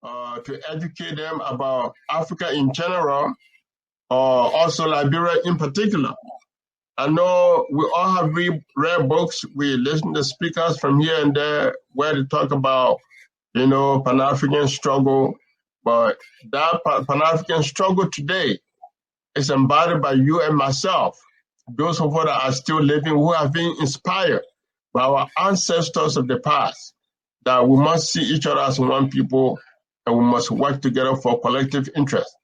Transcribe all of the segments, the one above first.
to educate them about Africa in general, also Liberia in particular. I know we all have read books. We listen to speakers from here and there where they talk about, Pan-African struggle. But that Pan-African struggle today is embodied by you and myself, those of us that are still living, who have been inspired by our ancestors of the past, that we must see each other as one people and we must work together for collective interest.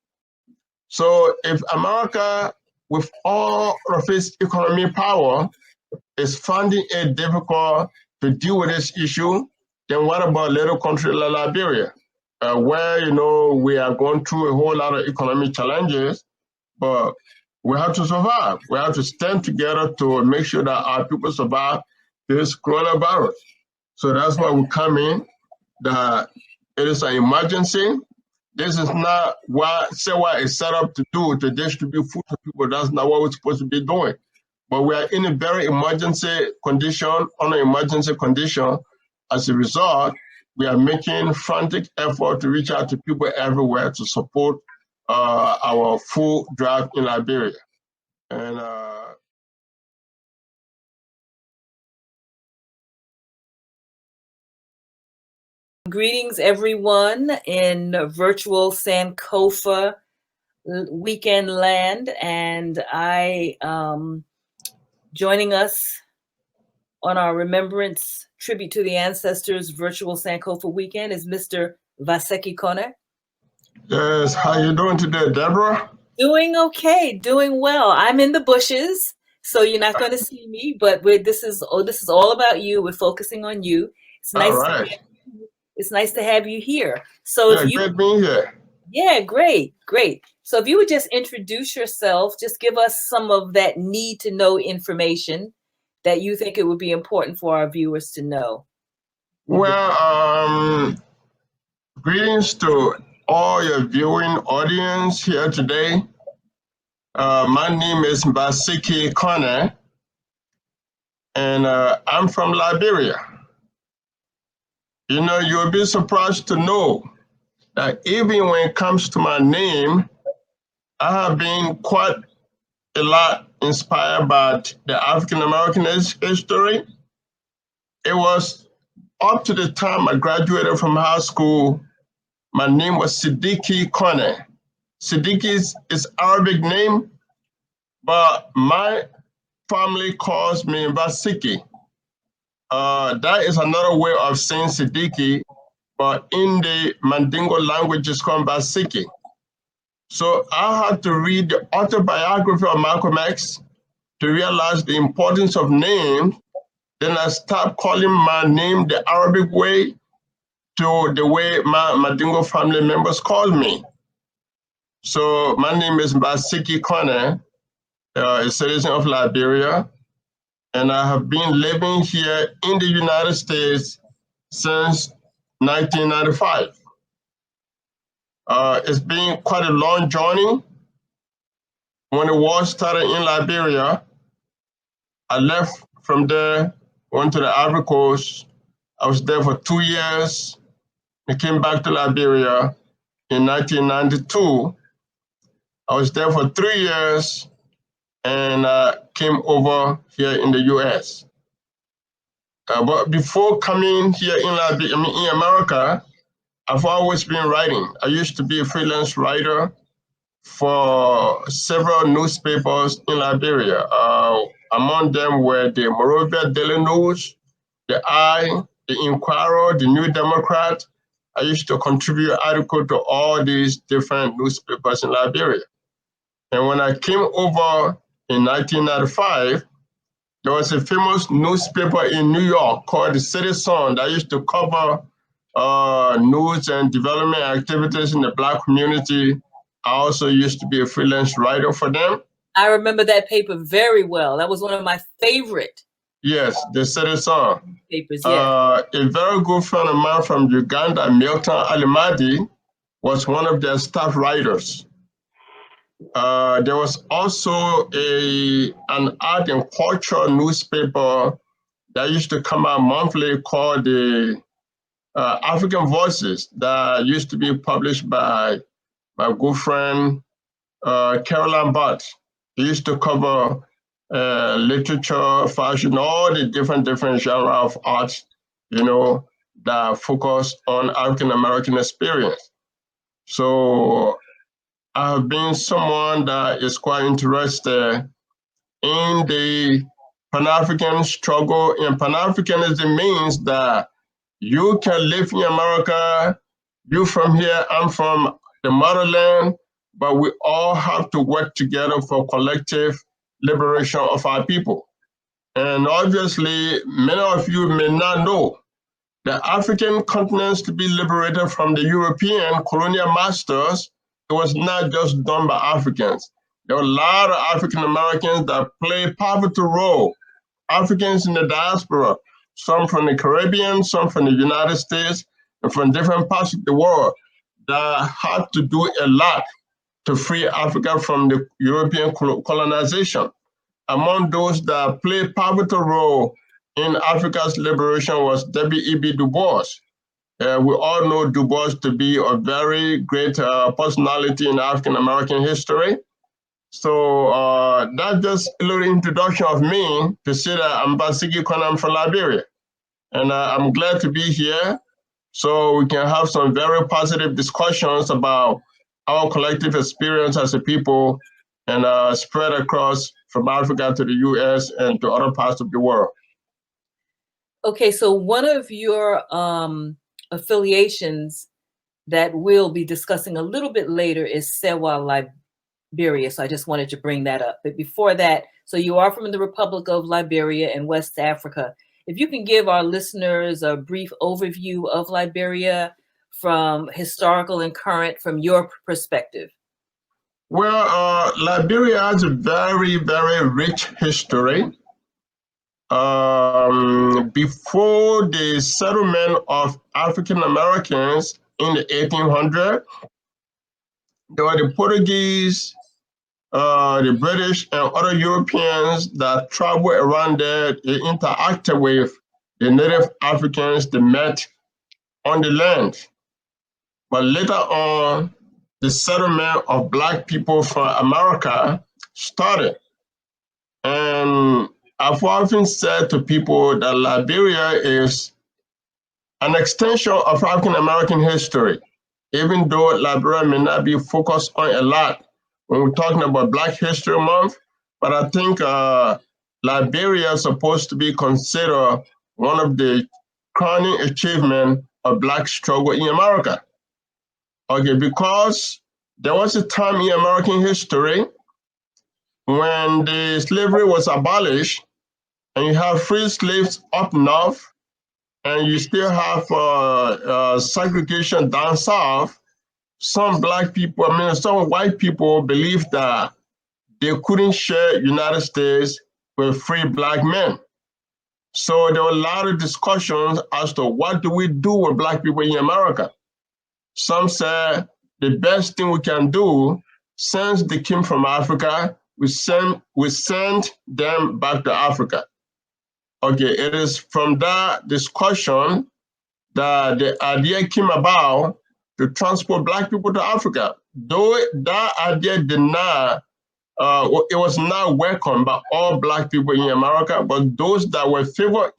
So if America, with all of its economic power, is finding it difficult to deal with this issue, then what about little country like Liberia, where, we are going through a whole lot of economic challenges, but we have to survive. We have to stand together to make sure that our people survive this coronavirus. So that's why we come in, that it is an emergency. This is not what SEWA is set up to do, to distribute food to people. That's not what we're supposed to be doing. But we are in a very emergency condition, on an emergency condition. As a result, we are making frantic effort to reach out to people everywhere to support our food drive in Liberia. And greetings, everyone, in virtual Sankofa weekend land, and joining us on our Remembrance Tribute to the Ancestors virtual Sankofa weekend is Mr. Nvasekie Konneh. Yes, how you doing today, Deborah? Doing okay, doing well. I'm in the bushes, so you're not going to see me, but this is all about you. We're focusing on you. It's nice. All right. It's nice to have you here. So yeah, if you great being here. Yeah, great. So if you would just introduce yourself, just give us some of that need to know information that you think it would be important for our viewers to know. Well, greetings to all your viewing audience here today. My name is Nvasekie Konneh, and I'm from Liberia. You'll be surprised to know that even when it comes to my name, I have been quite a lot inspired by the African American history. It was up to the time I graduated from high school, my name was Siddiqui Konneh. Siddiqui is Arabic name, but my family calls me Nvasekie. That is another way of saying Siddiqui, but in the Mandingo language, it's called Nvasekie. So I had to read the autobiography of Malcolm X to realize the importance of names. Then I stopped calling my name the Arabic way to the way my Mandingo family members call me. So my name is Nvasekie Konneh, a citizen of Liberia, and I have been living here in the United States since 1995. It's been quite a long journey. When the war started in Liberia, I left from there, went to the Ivory Coast. I was there for 2 years. I came back to Liberia in 1992. I was there for 3 years and came over here in the US. But before coming here in America, I've always been writing. I used to be a freelance writer for several newspapers in Liberia. Among them were the Monrovia Daily News, the Eye, the Inquirer, the New Democrat. I used to contribute articles to all these different newspapers in Liberia. And when I came over in 1995, there was a famous newspaper in New York called the City Sun that used to cover news and development activities in the Black community. I also used to be a freelance writer for them. I remember that paper very well. That was one of my favorite. Yes, the City Sun. Papers, yeah. A very good friend of mine from Uganda, Milton Alimadi, was one of their staff writers. There was also an art and culture newspaper that used to come out monthly called the African Voices that used to be published by my good friend Caroline Butt. He used to cover literature, fashion, all the different genres of art, that focus on African American experience. So I have been someone that is quite interested in the Pan-African struggle, and Pan-Africanism means that you can live in America, you from here, I'm from the motherland, but we all have to work together for collective liberation of our people. And obviously, many of you may not know the African continents to be liberated from the European colonial masters. It was not just done by Africans. There were a lot of African Americans that played a pivotal role. Africans in the diaspora, some from the Caribbean, some from the United States, and from different parts of the world that had to do a lot to free Africa from the European colonization. Among those that played a pivotal role in Africa's liberation was W.E.B. Du Bois. We all know Du Bois to be a very great personality in African American history. So that's just a little introduction of me to say that I'm Nvasekie Konneh, I'm from Liberia. And I'm glad to be here so we can have some very positive discussions about our collective experience as a people and spread across from Africa to the US and to other parts of the world. Okay, so one of your affiliations that we'll be discussing a little bit later is Sewa Liberia. So I just wanted to bring that up. But before that, so you are from the Republic of Liberia in West Africa. If you can give our listeners a brief overview of Liberia from historical and current from your perspective. Well, Liberia has a very, very rich history. Before the settlement of African Americans in the 1800s, there were the Portuguese, the British, and other Europeans that traveled around there. They interacted with the native Africans they met on the land. But later on, the settlement of Black people from America started. And I've often said to people that Liberia is an extension of African American history, even though Liberia may not be focused on a lot when we're talking about Black History Month. But I think Liberia is supposed to be considered one of the crowning achievements of Black struggle in America. Okay, because there was a time in American history when the slavery was abolished and you have free slaves up north and you still have segregation down south. Some Black people, some white people believed that they couldn't share United States with free Black men. So there were a lot of discussions as to what do we do with Black people in America. Some said the best thing we can do, since they came from Africa, we send them back to Africa. Okay, it is from that discussion that the idea came about to transport Black people to Africa. Though that idea did not, it was not welcomed by all Black people in America, but those that were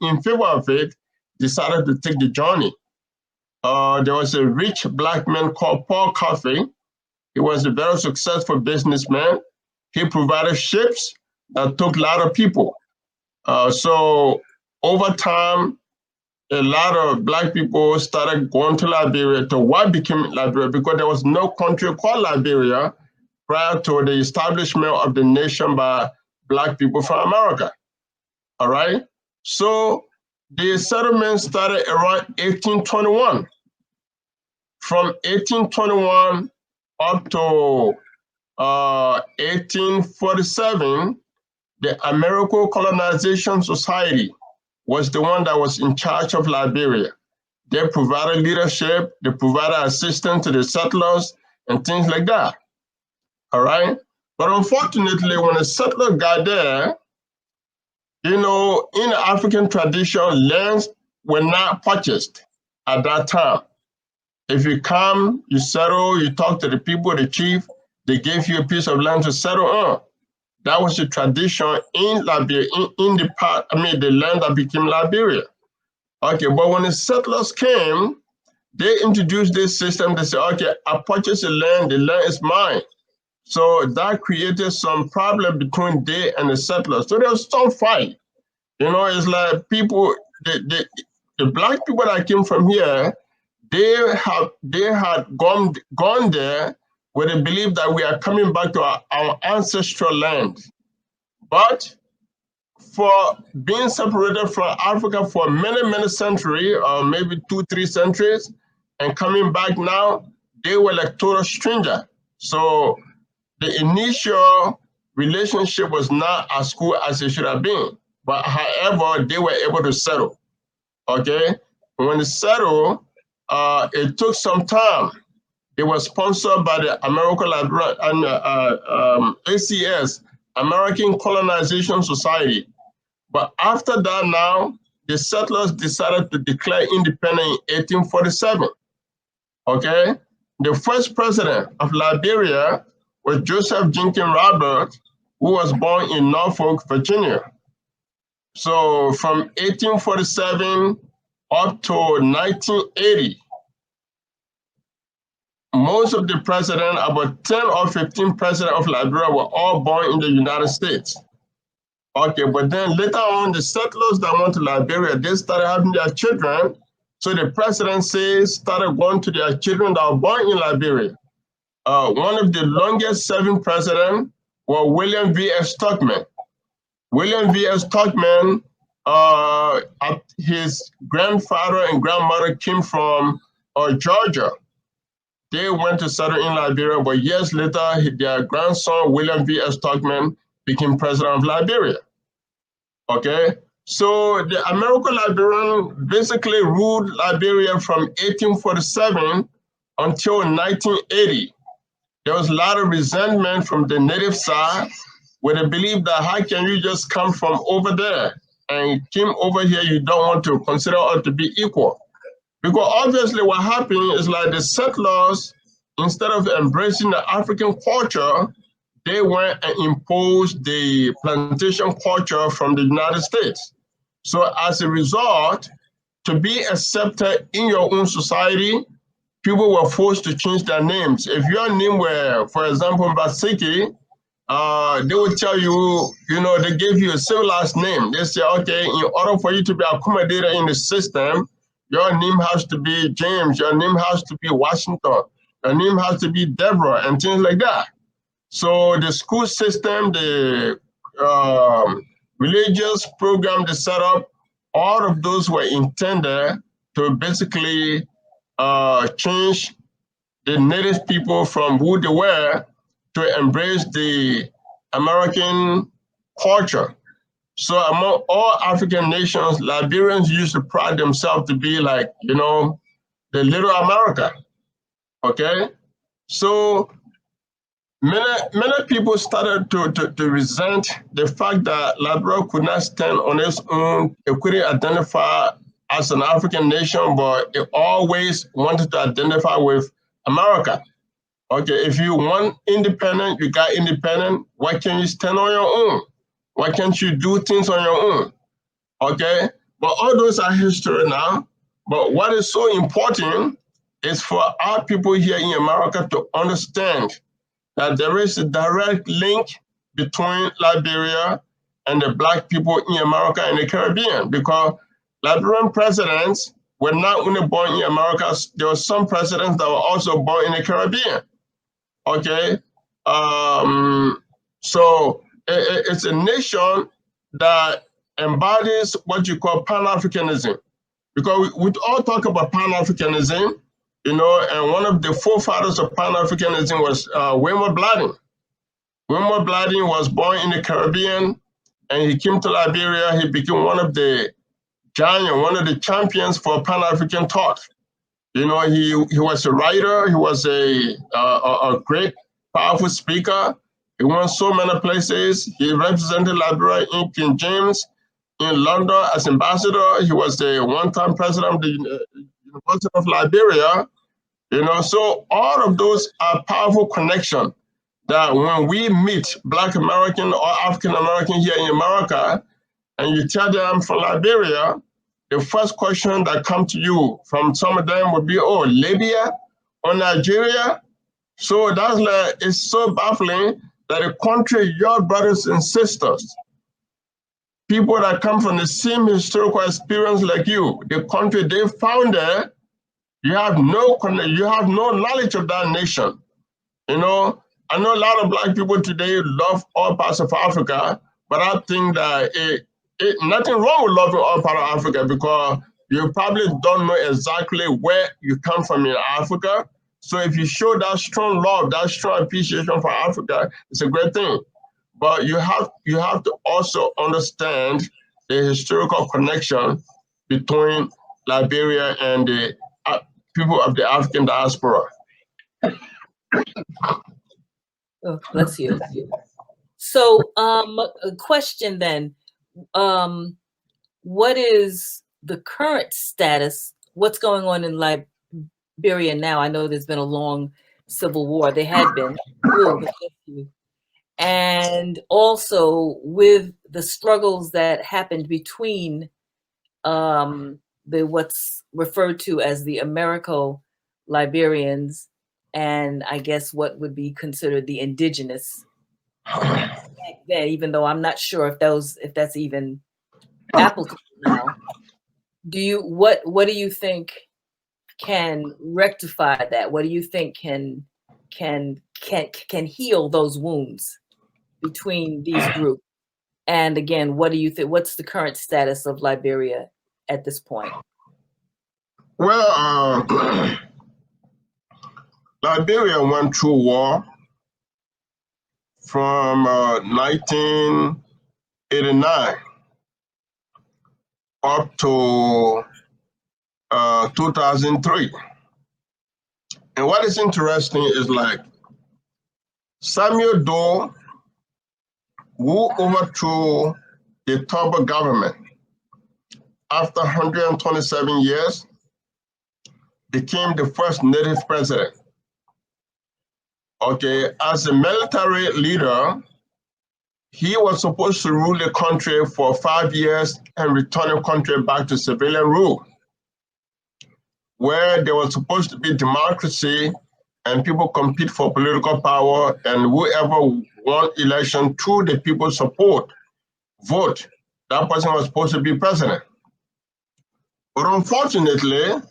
in favor of it decided to take the journey. There was a rich Black man called Paul Coffey. He was a very successful businessman. He provided ships that took a lot of people. So over time, a lot of Black people started going to Liberia, to what became Liberia, because there was no country called Liberia prior to the establishment of the nation by Black people from America. All right? So the settlement started around 1821. From 1821 up to 1847, the American Colonization Society was the one that was in charge of Liberia. They provided leadership, they provided assistance to the settlers and things like that. All right? But unfortunately, when a settler got there, in the African tradition, lands were not purchased. at that time. If you come, you settle, you talk to the people, the chief, they gave you a piece of land to settle on. That was the tradition in Liberia, in the part, the land that became Liberia. Okay, but when the settlers came, they introduced this system. They said, okay, I purchase the land is mine. So that created some problem between they and the settlers. So there was some fight. It's like people, the black people that came from here, they had gone there where they believe that we are coming back to our ancestral land. But for being separated from Africa for many, many centuries, or maybe 2-3 centuries, and coming back now, they were like total stranger. So the initial relationship was not as cool as it should have been. But however, they were able to settle. Okay? When they settled, it took some time. It was sponsored by the American ACS, American Colonization Society. But after that now, the settlers decided to declare independence in 1847. Okay? The first president of Liberia was Joseph Jenkins Robert, who was born in Norfolk, Virginia. So from 1847 up to 1980, most of the presidents, about 10 or 15 presidents of Liberia, were all born in the United States. Okay, but then later on, the settlers that went to Liberia, they started having their children. So the presidency started going to their children that were born in Liberia. One of the longest serving presidents was William V.S. Stockman. William V.S. Stockman, his grandfather and grandmother came from Georgia. They went to settle in Liberia, but years later, their grandson, William V.S. Stockman, became president of Liberia. Okay? So the American Liberian basically ruled Liberia from 1847 until 1980. There was a lot of resentment from the native side, where they believed that how can you just come from over there and came over here, you don't want to consider us to be equal. Because obviously what happened is like the settlers, instead of embracing the African culture, they went and imposed the plantation culture from the United States. So as a result, to be accepted in your own society, people were forced to change their names. If your name were, for example, Nvasekie, they would tell you, they gave you a civilized name. They say, okay, in order for you to be accommodated in the system, your name has to be James, your name has to be Washington, your name has to be Deborah, and things like that. So the school system, the religious program they set up, all of those were intended to basically change the native people from who they were to embrace the American culture. So among all African nations, Liberians used to pride themselves to be like, the little America, okay? So many people started to resent the fact that Liberia could not stand on its own. It couldn't identify as an African nation, but it always wanted to identify with America. Okay, if you want independent, you got independent. Why can't you stand on your own? Why can't you do things on your own? Okay, but all those are history now. But what is so important is for our people here in America to understand that there is a direct link between Liberia and the Black people in America and the Caribbean, because Liberian presidents were not only born in America, there were some presidents that were also born in the Caribbean. Okay, so it's a nation that embodies what you call Pan-Africanism, because we all talk about Pan-Africanism, and one of the forefathers of Pan-Africanism was Wilmer Bladden. Wilmer Bladden was born in the Caribbean, and he came to Liberia. He became one of the giants, one of the champions for Pan-African thought. He was a writer. He was a great, powerful speaker. He went so many places. He represented Liberia in King James, in London as ambassador. He was the one-time president of the University of Liberia, so all of those are powerful connections that when we meet Black American or African American here in America, and you tell them from Liberia, the first question that comes to you from some of them would be, oh, Libya or Nigeria? So that's like, it's so baffling that a country, your brothers and sisters, people that come from the same historical experience like you, the country they founded, you have no knowledge of that nation. I know a lot of Black people today love all parts of Africa, but I think that nothing wrong with loving all parts of Africa because you probably don't know exactly where you come from in Africa. So if you show that strong love, that strong appreciation for Africa, it's a great thing. But you have to also understand the historical connection between Liberia and the people of the African diaspora. Oh, bless you. So, a question then, what is the current status? What's going on in Liberia now? I know there's been a long civil war. There had been. And also with the struggles that happened between what's referred to as the Americo-Liberians and I guess what would be considered the indigenous back then, even though I'm not sure if that's even applicable now. What do you think can rectify that? What do you think can heal those wounds between these groups? And again, what do you think? What's the current status of Liberia at this point? Well, Liberia went through war from 1989 up to 2003. And what is interesting is like Samuel Doe, who overthrew the Toba government after 127 years, became the first native president. Okay, as a military leader, he was supposed to rule the country for 5 years and return the country back to civilian rule, where there was supposed to be democracy and people compete for political power, and whoever won election through the people's support, vote, that person was supposed to be president. But unfortunately,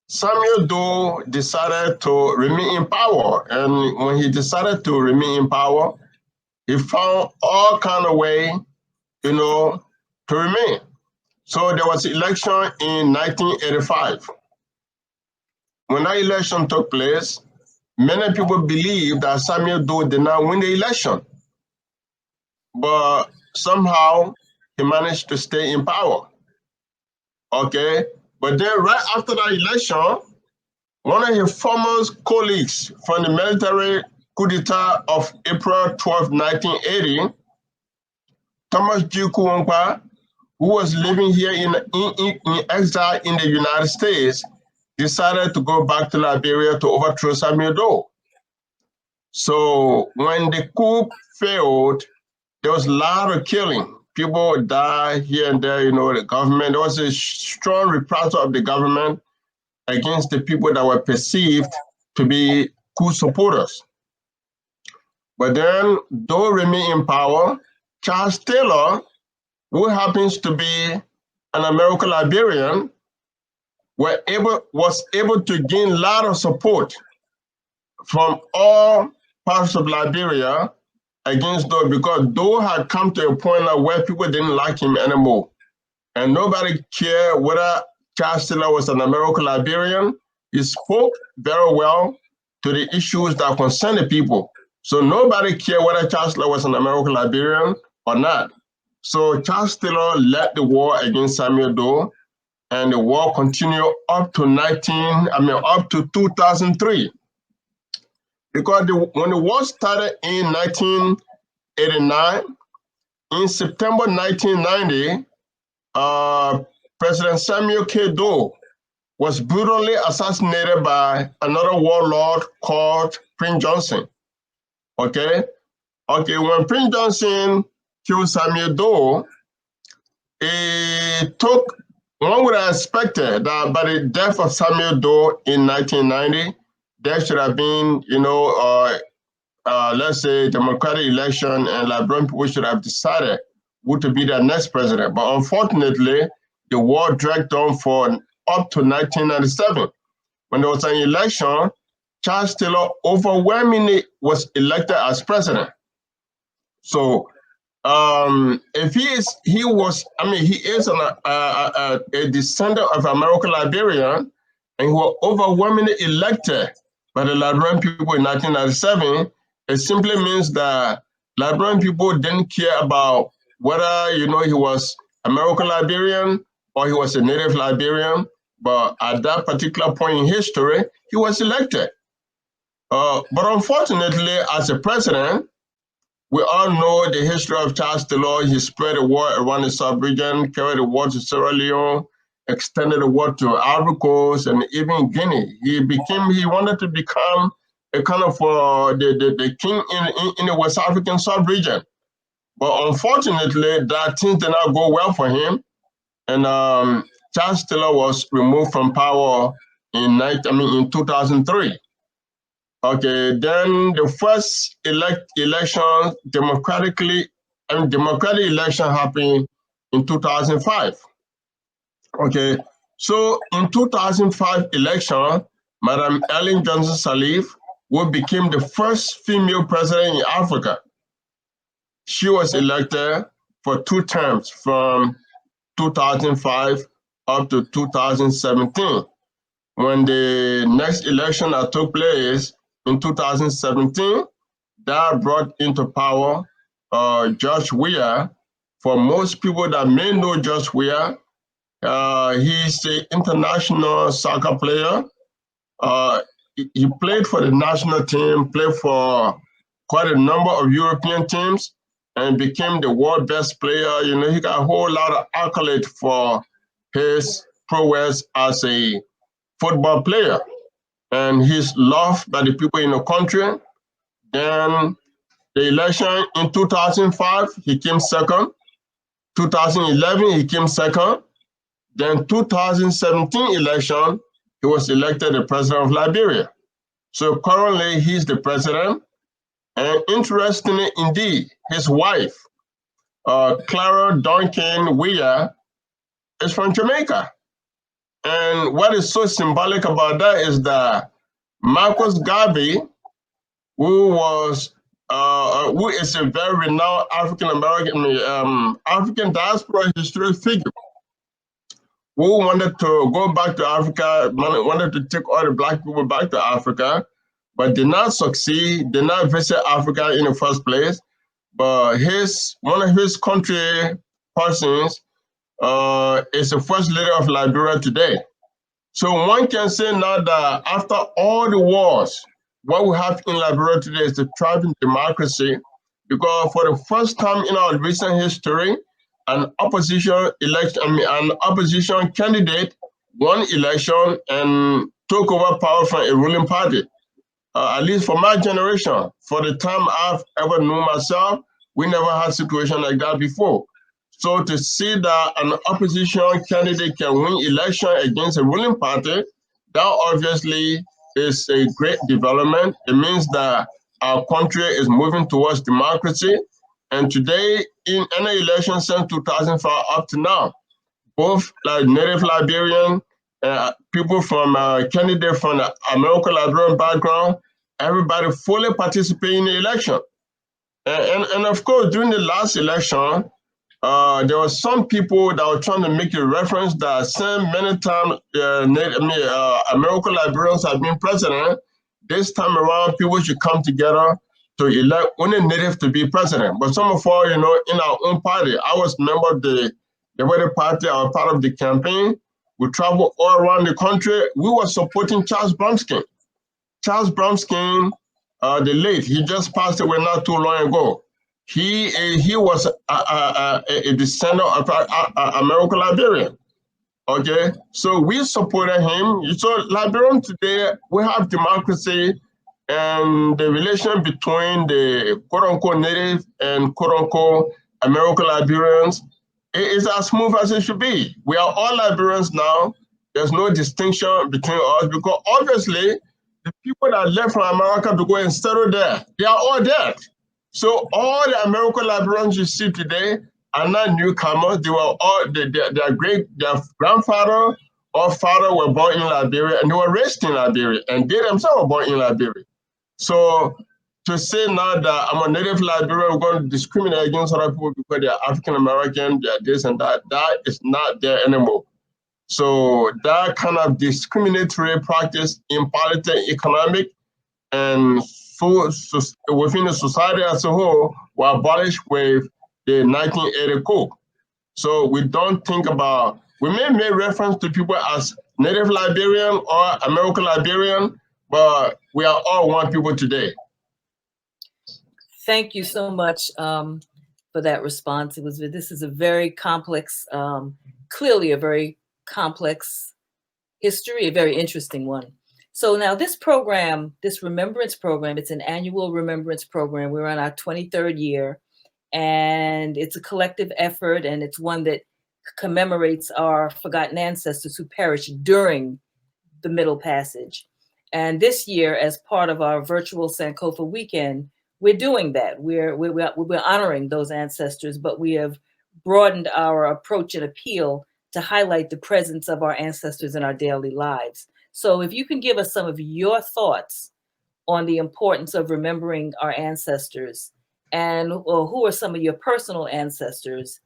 Samuel Doe decided to remain in power. And when he decided to remain in power, he found all kind of way, to remain. So there was an election in 1985. When that election took place, many people believed that Samuel Doe did not win the election. But somehow he managed to stay in power. Okay? But then right after that election, one of his former colleagues from the military coup d'etat of April 12, 1980, Thomas G. Kuwangwa, who was living here in exile in the United States, decided to go back to Liberia to overthrow Samuel Doe. So when the coup failed, there was a lot of killing. People died here and there, the government. There was a strong reprisal of the government against the people that were perceived to be coup supporters. But then, though remain in power, Charles Taylor, who happens to be an American Liberian, was able to gain a lot of support from all parts of Liberia against Doe, because Doe had come to a point where people didn't like him anymore. And nobody cared whether Charles Taylor was an American Liberian. He spoke very well to the issues that concern the people. So nobody cared whether Charles Taylor was an American Liberian or not. So Charles Taylor led the war against Samuel Doe, and the war continued up to 2003. Because when the war started in 1989, in September 1990, President Samuel K. Doe was brutally assassinated by another warlord called Prince Johnson. Okay, when Prince Johnson killed Samuel Doe, it took, one would have expected that by the death of Samuel Doe in 1990, there should have been, let's say, democratic election, and Liberian people should have decided who to be their next president. But unfortunately, the war dragged on for up to 1997. When there was an election, Charles Taylor overwhelmingly was elected as president. So if he is a descendant of American Liberian, and he was overwhelmingly elected by the Liberian people in 1997, it simply means that Liberian people didn't care about whether, he was American Liberian or he was a native Liberian, but at that particular point in history, he was elected. But unfortunately, as a president, we all know the history of Charles Taylor. He spread the war around the sub-region, carried the war to Sierra Leone, extended the war to Ivory Coast, and even Guinea. He wanted to become a kind of the king in the West African sub-region. But unfortunately, that things did not go well for him. And Charles Taylor was removed from power in 2003. Okay, then the first election, democratic election happened in 2005. Okay, so in 2005 election, Madam Ellen Johnson Sirleaf, who became the first female president in Africa, she was elected for 2 terms from 2005 up to 2017. When the next election that took place in 2017, that brought into power George Weah. For most people that may know George Weah, he's an international soccer player. He played for the national team, played for quite a number of European teams, and became the world best player. He got a whole lot of accolades for his prowess as a football player, and he's loved by the people in the country. Then the election in 2005, he came second. 2011, he came second. Then 2017 election, he was elected the president of Liberia. So currently, he's the president. And interestingly, indeed, his wife, Clara Duncan Weah, is from Jamaica. And what is so symbolic about that is that Marcus Garvey, who is a very renowned African diaspora history figure, who wanted to go back to Africa, wanted to take all the Black people back to Africa, but did not succeed, did not visit Africa in the first place. But one of his country persons is the first leader of Liberia today. So one can say now that after all the wars, what we have in Liberia today is the thriving democracy, because for the first time in our recent history, an opposition candidate won election and took over power from a ruling party. At least for my generation, for the time I've ever known myself, we never had a situation like that before. So to see that an opposition candidate can win election against a ruling party, that obviously is a great development. It means that our country is moving towards democracy. And today, in any election since 2005 up to now, both like native Liberian, people from candidates from the American Liberian background, everybody fully participate in the election. And of course, during the last election, there were some people that were trying to make a reference that since many times American Liberians have been president, this time around people should come together to elect only native to be president. But some of us, in our own party, I was a member of the Liberia Party, I was part of the campaign. We traveled all around the country. We were supporting Charles Bromskin. Charles Bromskin, the late, he just passed away not too long ago. He was a descendant of American Liberian. Okay, so we supported him. So Liberian today, we have democracy, and the relation between the quote-unquote native and quote-unquote American Liberians is as smooth as it should be. We are all Liberians now. There's no distinction between us because obviously the people that left from America to go and settle there, they are all dead. So all the American Liberians you see today are not newcomers. They were all their grandfather or father were born in Liberia and they were raised in Liberia and they themselves were born in Liberia. So to say now that I'm a native Liberian, we're going to discriminate against other people because they're African American, they're this and that is not there anymore. So that kind of discriminatory practice in politics, economic, and so within the society as a whole were abolished with the 1980 coup. So we don't think about, we may make reference to people as native Liberian or American Liberian, but we are all one people today. Thank you so much for that response. This is a very complex, clearly a very complex history, a very interesting one. So now this program, this Remembrance Program, it's an annual Remembrance Program. We're on our 23rd year, and it's a collective effort, and it's one that commemorates our forgotten ancestors who perished during the Middle Passage. And this year, as part of our virtual Sankofa weekend, we're doing that. We're honoring those ancestors, but we have broadened our approach and appeal to highlight the presence of our ancestors in our daily lives. So if you can give us some of your thoughts on the importance of remembering our ancestors, and who are some of your personal ancestors,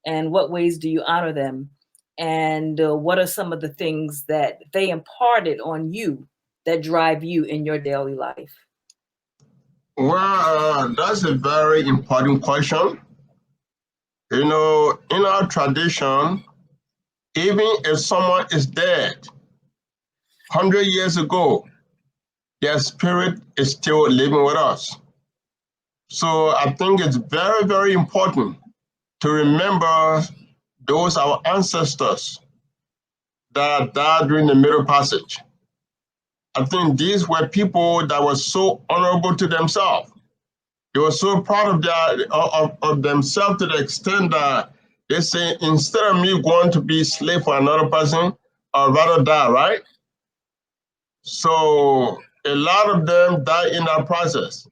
and what ways do you honor them, and what are some of the things that they imparted on you that drive you in your daily life? Well, that's a very important question. You know, in our tradition, even if someone is dead 100 years ago, their spirit is still living with us. So I think it's very, very important to remember those our ancestors that died during the Middle Passage. I think these were people that were so honorable to themselves. They were so proud of themselves to the extent that they say, instead of me going to be slave for another person, I'd rather die, right? So a lot of them died in that process.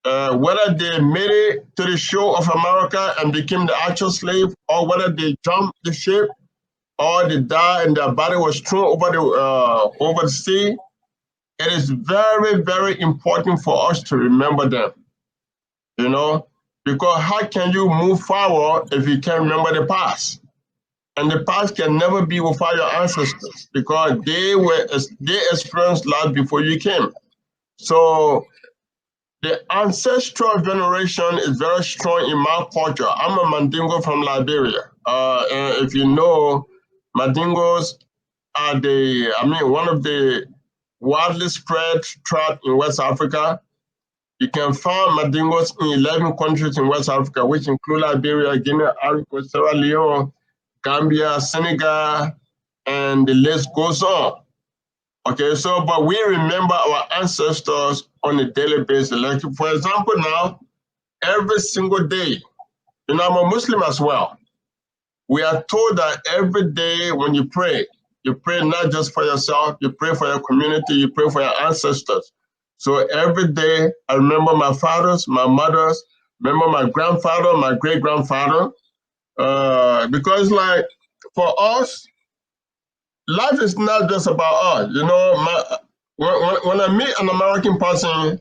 Whether they made it to the shore of America and became the actual slave, or whether they jumped the ship, or they died and their body was thrown over the sea, it is very, very important for us to remember them. You know, because how can you move forward if you can't remember the past? And the past can never be without your ancestors because they experienced life before you came. So the ancestral veneration is very strong in my culture. I'm a Mandingo from Liberia. And if you know, Mandingos are one of the widely spread tribe in West Africa. You can find Mandingos in 11 countries in West Africa, which include Liberia, Guinea, Ivory Coast, Sierra Leone, Gambia, Senegal, and the list goes on. Okay, so, but we remember our ancestors on a daily basis. Like, for example, now, every single day, you know, I'm a Muslim as well. We are told that every day when you pray not just for yourself, you pray for your community, you pray for your ancestors. So every day, I remember my fathers, my mothers, remember my grandfather, my great-grandfather, because like for us, life is not just about us. You know, when I meet an American person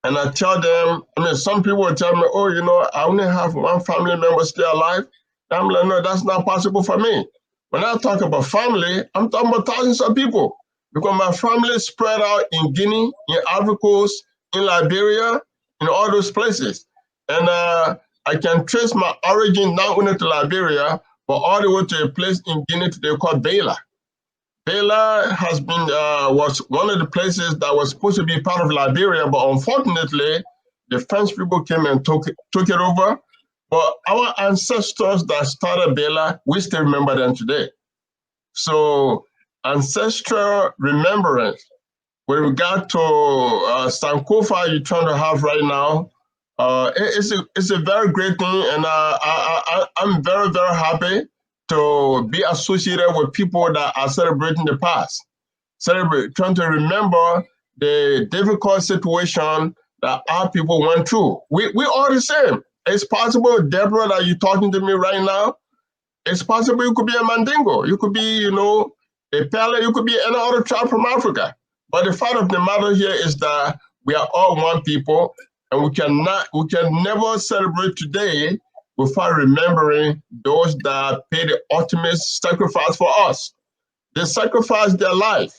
and I tell them, some people will tell me, oh, you know, I only have one family member still alive. And I'm like, no, that's not possible for me. When I talk about family, I'm talking about thousands of people because my family is spread out in Guinea, in Ivory Coast, in Liberia, in all those places. And I can trace my origin not only to Liberia, but all the way to a place in Guinea today called Bela. Bela has been was one of the places that was supposed to be part of Liberia, but unfortunately, the French people came and took it over. But our ancestors that started Bela, we still remember them today. So ancestral remembrance, with regard to Sankofa you're trying to have right now, it's a very great thing, and I'm very, very happy to be associated with people that are celebrating the past, trying to remember the difficult situation that our people went through. We all the same. It's possible, Deborah, that you're talking to me right now. It's possible you could be a Mandingo. You could be, you know, a Pele. You could be any other tribe from Africa. But the fact of the matter here is that we are all one people, and we can never celebrate today without remembering those that paid the ultimate sacrifice for us. They sacrificed their life.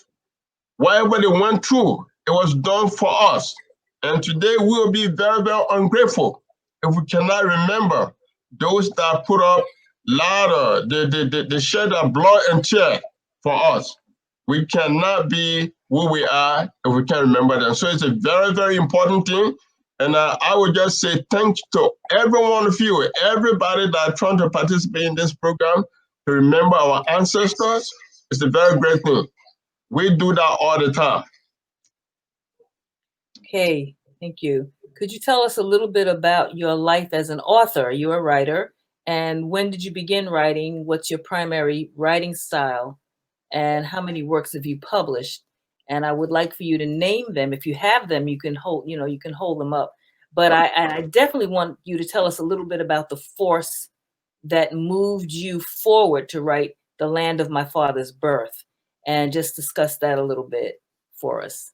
Whatever they went through, it was done for us. And today we will be very, very ungrateful if we cannot remember those that put up ladder, they shed their blood and tears for us. We cannot be who we are if we can't remember them. So it's a very, very important thing. And I would just say thank you to every one of you, everybody that are trying to participate in this program, to remember our ancestors. It's a very great thing. We do that all the time. Okay, thank you. Could you tell us a little bit about your life as an author? You're a writer. And when did you begin writing? What's your primary writing style? And how many works have you published? And I would like for you to name them. If you have them, you can hold, you can hold them up. But I definitely want you to tell us a little bit about the force that moved you forward to write The Land of My Father's Birth, and just discuss that a little bit for us.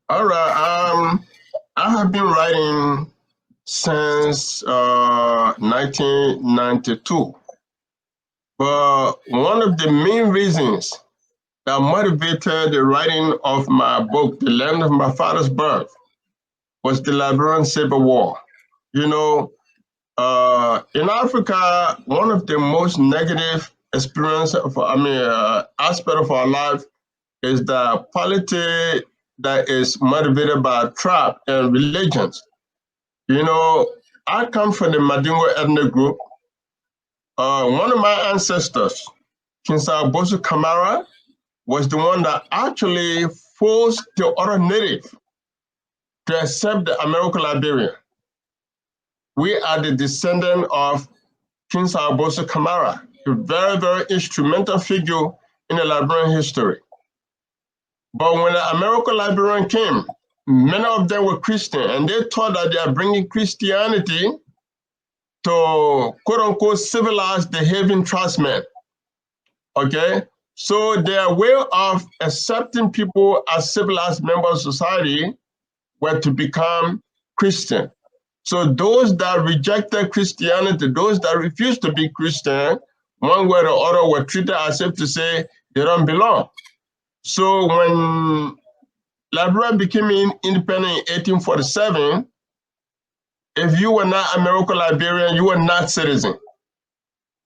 All right. I have been writing since 1992. But one of the main reasons that motivated the writing of my book, The Land of My Father's Birth, was the Liberian Civil War. You know, in Africa, one of the most negative aspect of our life is the politics that is motivated by tribe and religions. You know, I come from the Mandingo ethnic group. One of my ancestors, Kinsa Bosu Kamara, was the one that actually forced the other native to accept the American Liberian. We are the descendant of King Bosu Kamara, a very, very instrumental figure in the Liberian history. But when the American Liberian came, many of them were Christian, and they thought that they are bringing Christianity to quote-unquote civilize the haven tribesmen. Okay? So their way of accepting people as civilized members of society were to become Christian. So those that rejected Christianity, those that refused to be Christian, one way or the other were treated as if to say they don't belong. So when Liberia became independent in 1847, if you were not American Liberian, you were not citizen.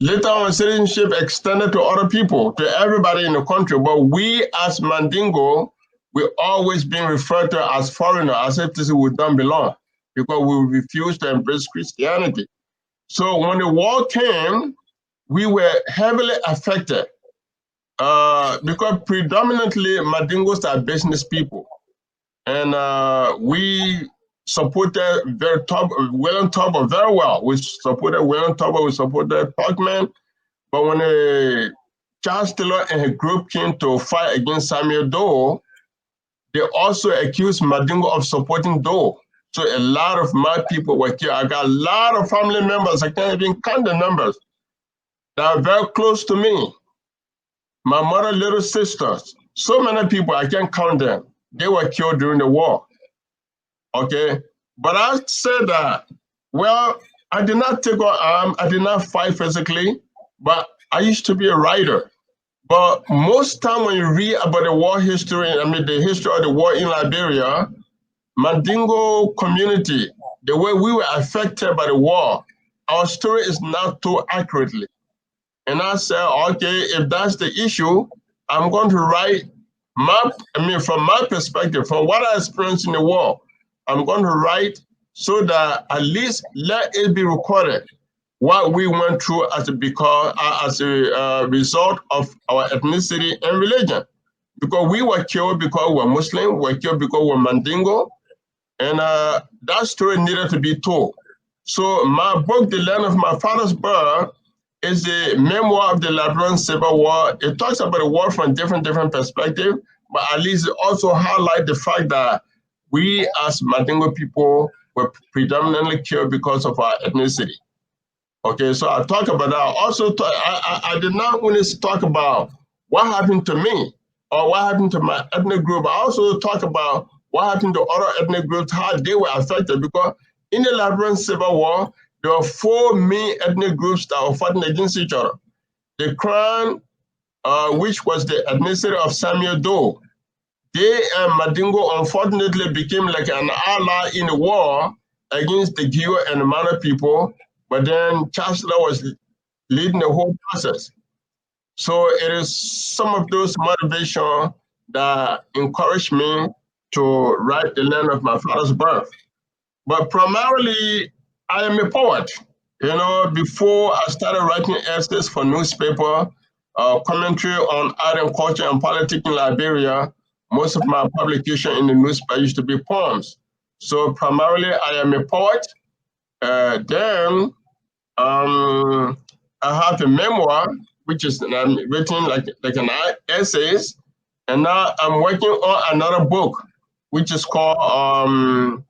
Later on, citizenship extended to other people, to everybody in the country. But we as Mandingo, we always been referred to as foreigner, as if this we don't belong, because we refused to embrace Christianity. So when the war came, we were heavily affected because predominantly Mandingos are business people. And we supported very well. We supported William Tubber, we supported Parkman. But when Charles Taylor and his group came to fight against Samuel Doe, they also accused Mandingo of supporting Doe. So a lot of my people were killed. I got a lot of family members, I can't even count the numbers, that are very close to me. My mother's little sisters, so many people, I can't count them. They were killed during the war. Okay, but I said that, well, I did not take on I did not fight physically, but I used to be a writer. But most time when you read about the war history, the history of the war in Liberia, Mandingo community, the way we were affected by the war, our story is not told accurately. And I said, okay, if that's the issue, I'm going to write from my perspective, from what I experienced in the war, I'm going to write so that at least let it be recorded. what we went through as a result of our ethnicity and religion. Because we were killed because we were Muslim, we were killed because we were Mandingo, and that story needed to be told. So my book, The Land of My Father's Birth, is a memoir of the Liberian Civil War. It talks about the war from different perspectives, but at least it also highlights the fact that we as Mandingo people were predominantly killed because of our ethnicity. Okay, so I talk about that. Also, I did not only talk about what happened to me or what happened to my ethnic group. I also talk about what happened to other ethnic groups, how they were affected. Because in the Liberian Civil War, there were 4 main ethnic groups that were fighting against each other. The Crown, which was the ethnicity of Samuel Doe, they and Mandingo unfortunately became like an ally in the war against the Giwa and the Mana people, but then Chancellor was leading the whole process. So it is some of those motivations that encouraged me to write The Land of My Father's Birth. But primarily, I am a poet. You know, before I started writing essays for newspaper, commentary on art and culture and politics in Liberia, most of my publication in the newspaper used to be poems. So primarily, I am a poet. Then I have a memoir, which is written like an essays, and now I'm working on another book, which is called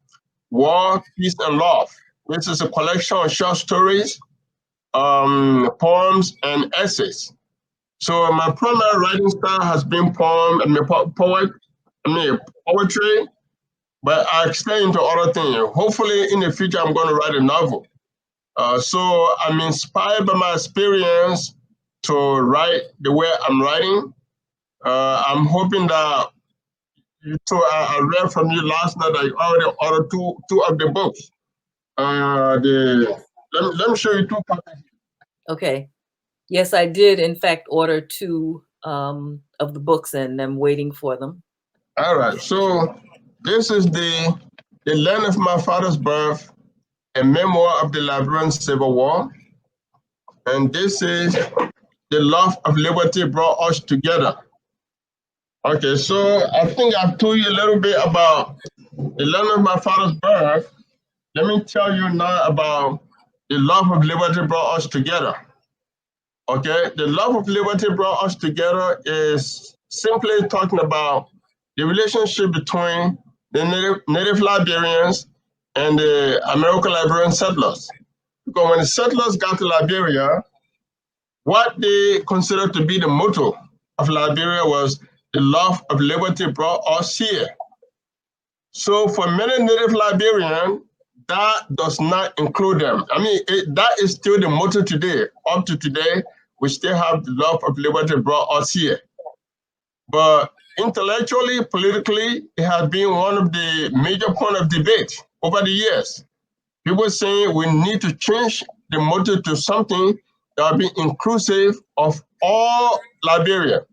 War, Peace, and Love. This is a collection of short stories, poems, and essays. So my primary writing style has been poetry, but I extend into other things. Hopefully, in the future, I'm going to write a novel. So I'm inspired by my experience to write the way I'm writing. I'm hoping that I read from you last night that you already ordered two of the books. Let me show you 2 copies. Okay. Yes, I did, in fact, order 2 of the books, and I'm waiting for them. All right. So this is the Land of My Father's Birth, a memoir of the Liberian Civil War. And this is The Love of Liberty Brought Us Together. Okay, so I think I've told you a little bit about the land of my father's birth. Let me tell you now about the love of liberty brought us together. Okay, the love of liberty brought us together is simply talking about the relationship between the native Liberians and the American Liberian settlers. Because when the settlers got to Liberia, what they considered to be the motto of Liberia was the love of liberty brought us here. So for many native Liberians, that does not include them. I mean, that is still the motto today. Up to today, we still have the love of liberty brought us here. But intellectually, politically, it has been one of the major points of debate over the years. People saying we need to change the motto to something that will be inclusive of all Liberia.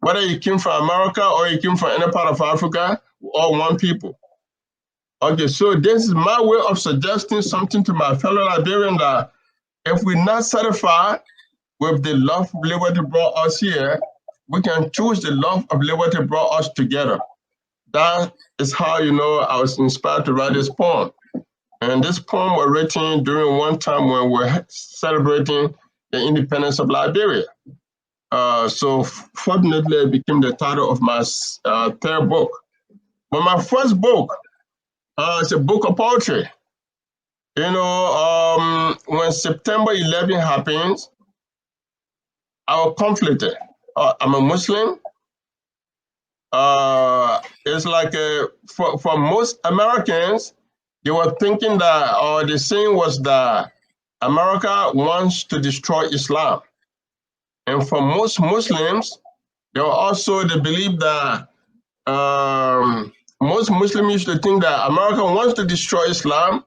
Whether you came from America or you came from any part of Africa, we're all one people. Okay, so this is my way of suggesting something to my fellow Liberians that if we're not satisfied with the love of liberty brought us here, we can choose the love of liberty brought us together. That is how, I was inspired to write this poem. And this poem was written during one time when we're celebrating the independence of Liberia. So fortunately, it became the title of my 3rd book. But my first book, it's a book of poetry. When September 11 happens, I was conflicted. I'm a Muslim. It's like for most Americans, they were thinking that, or the saying was that America wants to destroy Islam. And for most Muslims, they were also they believe that most Muslims used to think that America wants to destroy Islam,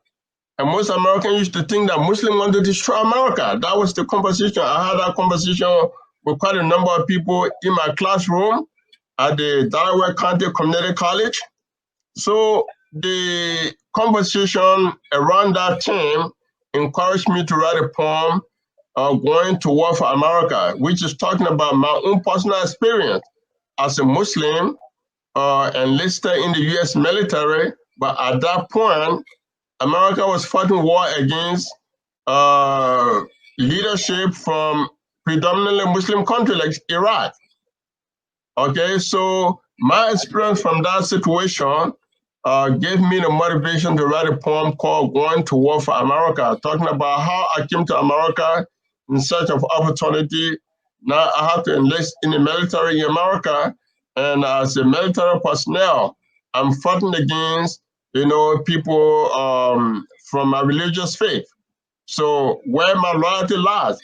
and most Americans used to think that Muslims want to destroy America. That was the conversation. I had that conversation with quite a number of people in my classroom at the Delaware County Community College. So the conversation around that time encouraged me to write a poem, Going to War for America, which is talking about my own personal experience as a Muslim enlisted in the U.S. military. But at that point, America was fighting war against leadership from predominantly Muslim countries like Iraq. Okay, so my experience from that situation gave me the motivation to write a poem called Going to War for America, talking about how I came to America in search of opportunity. Now I have to enlist in the military in America, and as a military personnel, I'm fighting against, people from my religious faith. So where my loyalty lies,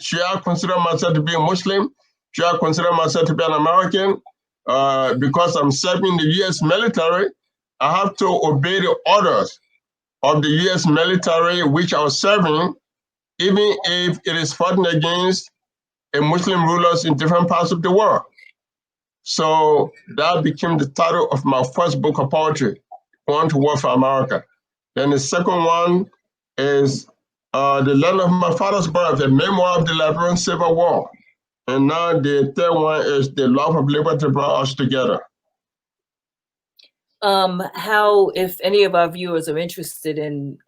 should I consider myself to be a Muslim? Should I consider myself to be an American? Because I'm serving the U.S. military, I have to obey the orders of the U.S. military which I was serving, even if it is fighting against a Muslim rulers in different parts of the world. So that became the title of my first book of poetry, Going to War for America. Then the second one is The Land of My Father's Birth, a memoir of the Liberian Civil War. And now the third one is The Love of Liberty Brought Us Together. How, if any of our viewers are interested in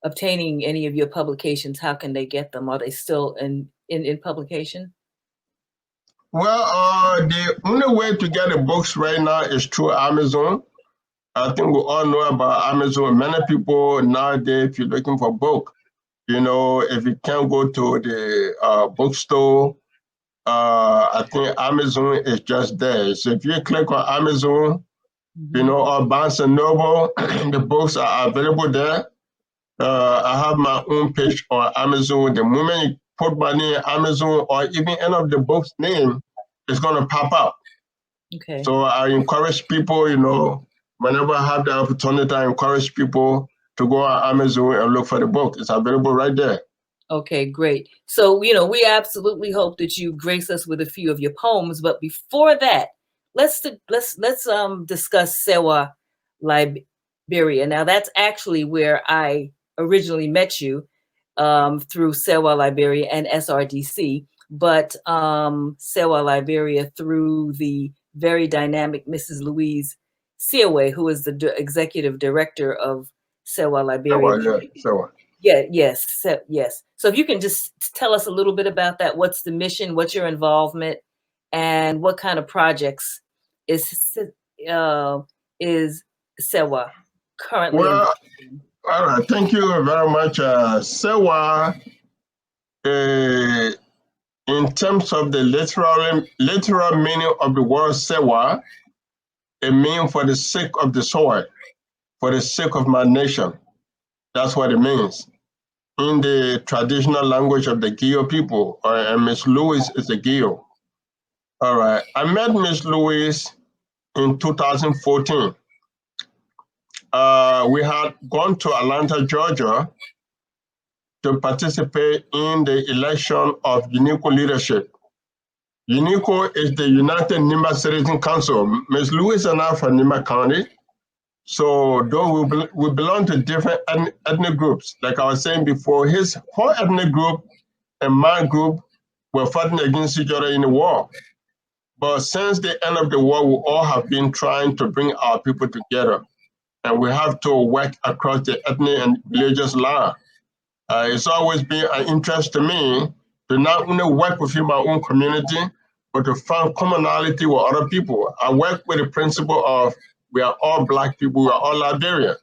obtaining any of your publications, how can they get them? Are they still in publication? Well, the only way to get the books right now is through Amazon. I think we all know about Amazon. Many people nowadays, if you're looking for a book, if you can't go to the bookstore, I think Amazon is just there. So if you click on Amazon, or Barnes and Noble, the books are available there. I have my own page on Amazon. The moment you put my name Amazon or even any of the book's name, it's going to pop up. Okay. So I encourage people, whenever I have the opportunity, I encourage people to go on Amazon and look for the book. It's available right there. Okay, great. So, we absolutely hope that you grace us with a few of your poems. But before that, let's discuss Sewa, Liberia. Now, that's actually where I originally met you, through Sewa, Liberia and SRDC. But Sewa, Liberia through the very dynamic Mrs. Louise Sewa, who is the executive director of Sewa, Liberia. Sewa. Yes. So if you can just tell us a little bit about that, what's the mission, what's your involvement, and what kind of projects is Sewa currently? Well, all right. Thank you very much. Sewa, in terms of the literal meaning of the word Sewa, it means for the sake of the soil, for the sake of my nation. That's what it means. In the traditional language of the Gio people, and Miss Louise is a Gio. All right. I met Miss Louise in 2014. We had gone to Atlanta, Georgia to participate in the election of UNICO leadership. UNICO is the United Nimba Citizen Council. Ms. Louise and I are from Nimba County. So though we belong to different ethnic groups, like I was saying before, his whole ethnic group and my group were fighting against each other in the war. But since the end of the war, we all have been trying to bring our people together. And we have to work across the ethnic and religious line. It's always been an interest to me to not only work within my own community, but to find commonality with other people. I work with the principle of we are all Black people, we are all Liberian.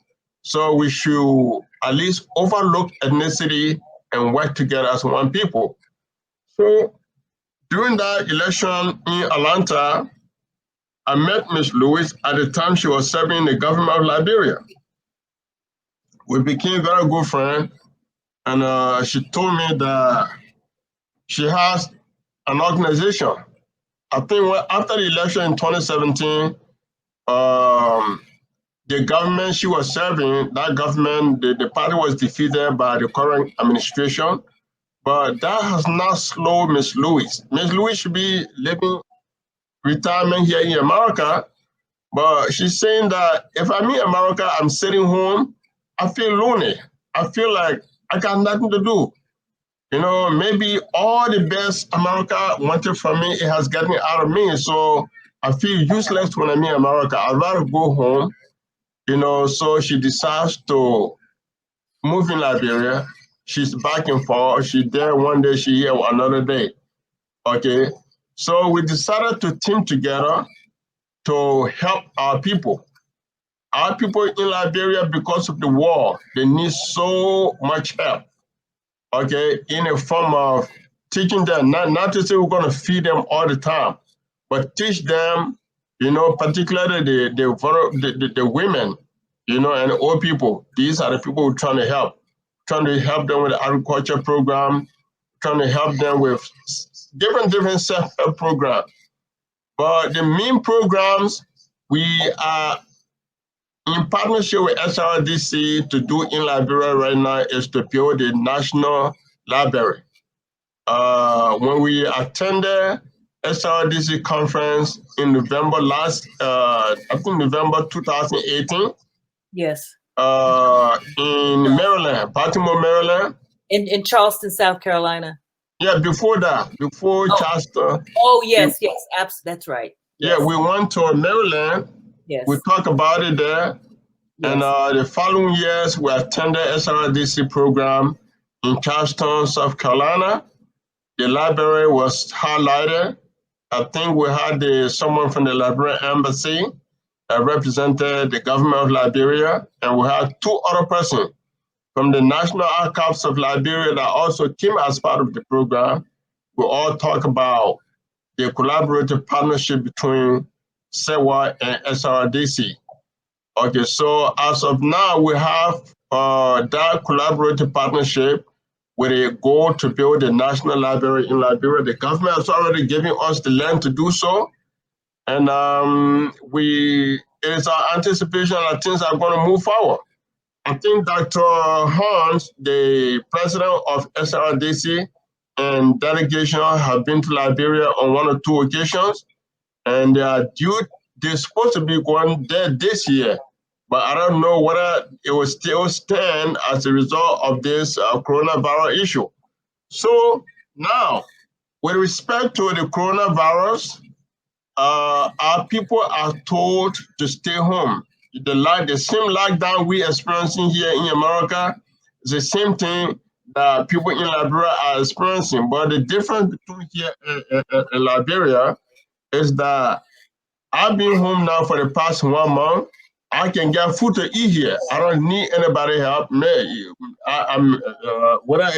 So we should at least overlook ethnicity and work together as one people. So during that election in Atlanta, I met Ms. Louise at the time she was serving in the government of Liberia. We became very good friends, and she told me that she has an organization. I think after the election in 2017, the government she was serving, that government, the party was defeated by the current administration, but that has not slowed Ms. Louise. Ms. Louise should be living retirement here in America, but she's saying that if I'm in America, I'm sitting home, I feel lonely. I feel like I got nothing to do. You know, maybe all the best America wanted from me, it has gotten out of me. So I feel useless when I'm in America. I'd rather go home, you know. So she decides to move in Liberia. She's back and forth. She's there one day, she here another day. Okay. So we decided to team together to help our people. Our people in Liberia, because of the war, they need so much help. Okay, in a form of teaching them, not to say we're going to feed them all the time, but teach them, you know, particularly the women, you know, and old people. These are the people we're trying to help them with the agriculture program, trying to help them with different self-help programs. But the main programs we are in partnership with SRDC to do in Liberia right now is to build a national library. When we attended SRDC conference in November I think November 2018. Yes. In Maryland, Baltimore, Maryland. In Charleston, South Carolina. Yeah, before Charleston. Oh, yes, that's right. Yes. Yeah, we went to Maryland. Yes. We talked about it there. Yes. And the following years, we attended SRDC program in Charleston, South Carolina. The library was highlighted. I think we had someone from the Liberian embassy that represented the government of Liberia, and we had two other persons from the National Archives of Liberia that also came as part of the program. We all talk about the collaborative partnership between SEWA and SRDC. Okay, so as of now, we have that collaborative partnership with a goal to build a national library in Liberia. The government has already given us the land to do so. And it is our anticipation that things are going to move forward. I think Dr. Hans, the president of SRDC, and delegation have been to Liberia on one or two occasions, and they're supposed to be going there this year. But I don't know whether it will still stand as a result of this coronavirus issue. So now, with respect to the coronavirus, our people are told to stay home. The same lockdown we're experiencing here in America is the same thing that people in Liberia are experiencing. But the difference between here and Liberia is that I've been home now for the past 1 month. I can get food to eat here. I don't need anybody help. Whether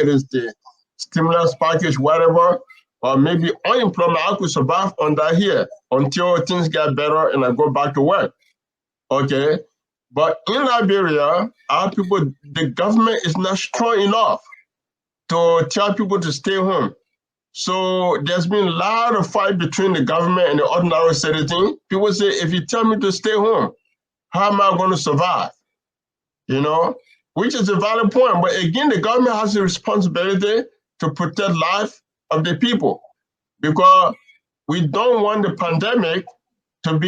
it is the stimulus package, whatever, or maybe unemployment, I could survive on that here until things get better and I go back to work. Okay. But in Liberia, our people, the government is not strong enough to tell people to stay home. So there's been a lot of fight between the government and the ordinary citizen. People say, if you tell me to stay home, how am I going to survive? You know, which is a valid point. But again, the government has a responsibility to protect life of the people, because we don't want the pandemic to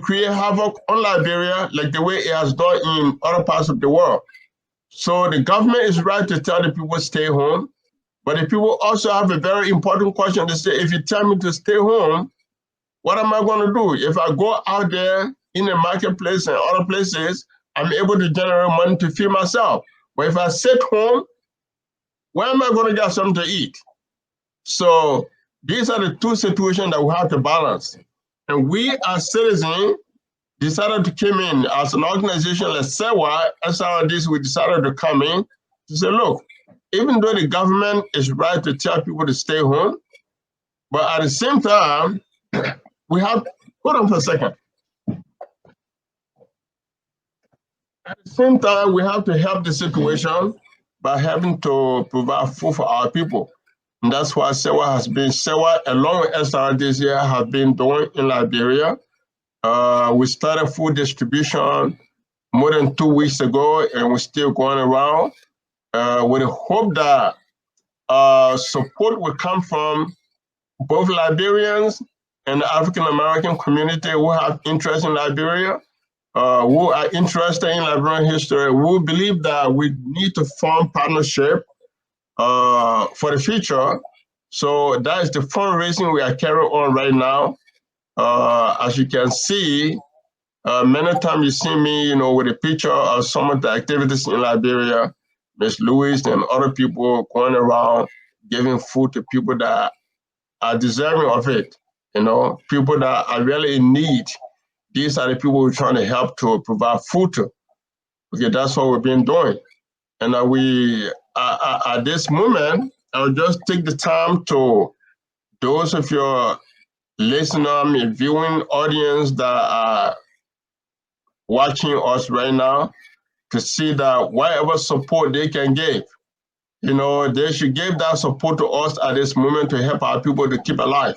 create havoc on Liberia like the way it has done in other parts of the world. So the government is right to tell the people stay home, but the people also have a very important question. They say, if you tell me to stay home, what am I going to do? If I go out there in the marketplace and other places, I'm able to generate money to feed myself. But if I sit home, where am I going to get something to eat? So these are the two situations that we have to balance. And we as citizens decided to come in as an organization like SEWA, SRDC, we decided to come in to say, look, even though the government is right to tell people to stay home, but at the same time, we have, hold on for a second. At the same time, we have to help the situation by having to provide food for our people. And that's why SEWA along with SRDC have been doing in Liberia. We started food distribution more than 2 weeks ago, and we're still going around with the hope that support will come from both Liberians and the African American community who have interest in Liberia, who are interested in Liberian history, who believe that we need to form partnership for the future. So that is the fundraising we are carrying on right now. As you can see, many times you see me, with a picture of some of the activities in Liberia, Miss Louise and other people going around giving food to people that are deserving of it, people that are really in need. These are the people we're trying to help to provide food to. Okay, that's what we've been doing. And we, at this moment, I'll just take the time to those of your listener, viewing audience that are watching us right now, to see that whatever support they can give, they should give that support to us at this moment to help our people to keep alive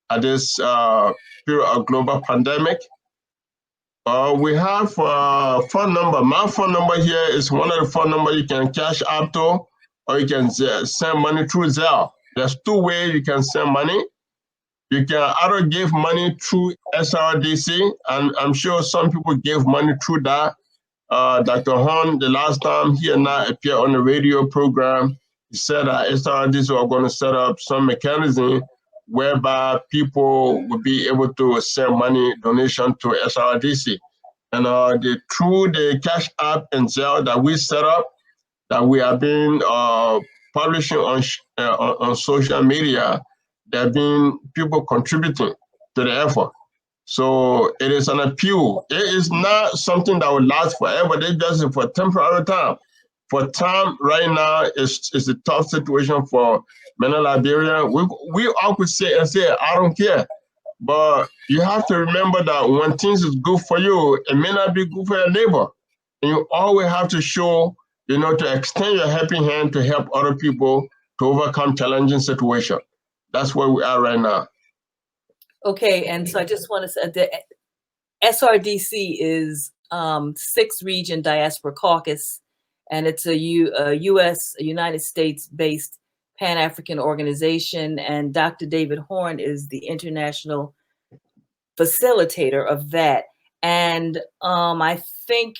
at this period of global pandemic. We have a phone number. My phone number here is one of the phone numbers you can cash out to, or you can send money through Zelle. There's two ways you can send money. You can either give money through SRDC, and I'm sure some people gave money through that. Dr. Horn, the last time he and I appeared on the radio program, he said that SRDC were going to set up some mechanism whereby people would be able to send money donation to SRDC. And through the Cash App and Zelle that we set up, that we have been publishing on social media, there have been people contributing to the effort. So it is an appeal. It is not something that will last forever. They just for temporary time. For time right now, it's a tough situation for many Liberians. We all could say and say, I don't care. But you have to remember that when things is good for you, it may not be good for your neighbor. And you always have to show, to extend your helping hand to help other people to overcome challenging situations. That's where we are right now. Okay, and so I just want to say the SRDC is 6th Region Diaspora Caucus, and it's a United States-based Pan-African organization, and Dr. David Horn is the international facilitator of that. And I think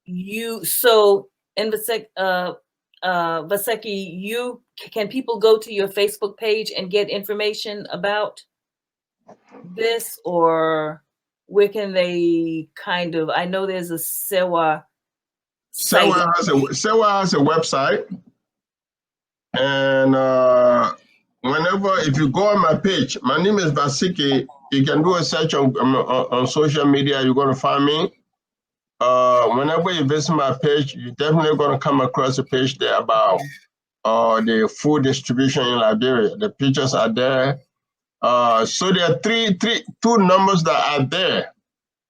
Nvasekie, can people go to your Facebook page and get information about this, or where can they I know there's a SEWA site. SEWA has a website, and if you go on my page, my name is Nvasekie. You can do a search on social media, you're going to find me. Whenever you visit my page, you're definitely going to come across a page there about the food distribution in Liberia. The pictures are there. So there are two numbers that are there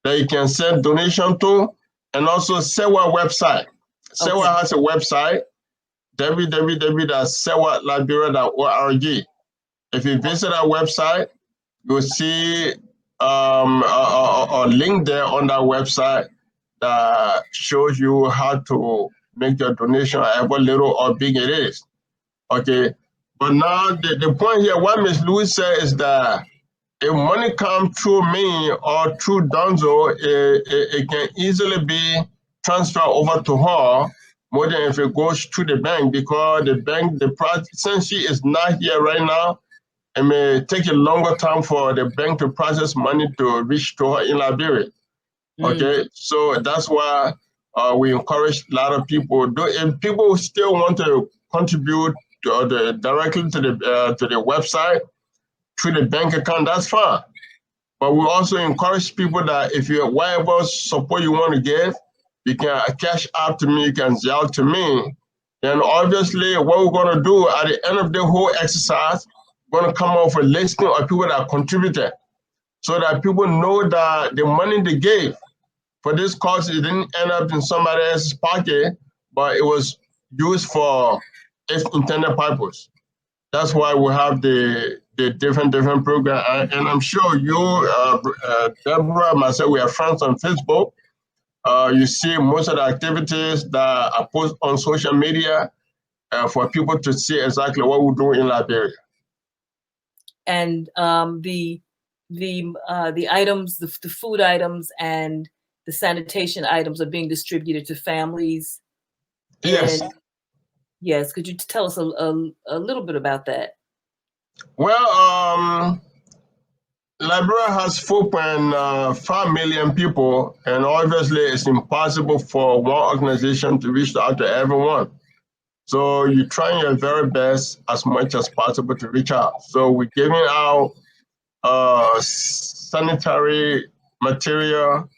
that you can send donation to, and also SEWA website. Okay. SEWA has a website, www.sewaliberia.org. If you visit our website, you'll see a link there on that website that shows you how to make your donation, however little or big it is. Okay. But now the point here, what Ms. Louise said is that if money comes through me or through Donzo, it can easily be transferred over to her more than if it goes through the bank, because the bank, since she is not here right now, it may take a longer time for the bank to process money to reach to her in Liberia. Okay, so that's why we encourage a lot of people. If people still want to contribute directly to the website through the bank account, that's fine. But we also encourage people that if you whatever support you want to give, you can cash out to me, you can Zelle to me. Then obviously what we're going to do at the end of the whole exercise, we're going to come up with a listing of people that contributed, so that people know that the money they gave for this cause, it didn't end up in somebody else's pocket, but it was used for its intended purpose. That's why we have the different program, and I'm sure you, Deborah, myself, we are friends on Facebook. You see most of the activities that are posted on social media for people to see exactly what we do in Liberia. And the items, the food items, and the sanitation items are being distributed to families. Yes. And yes, could you tell us a little bit about that? Well, Liberia has 4.5 million people, and obviously it's impossible for one organization to reach out to everyone. So you're trying your very best as much as possible to reach out. So we're giving out sanitary material,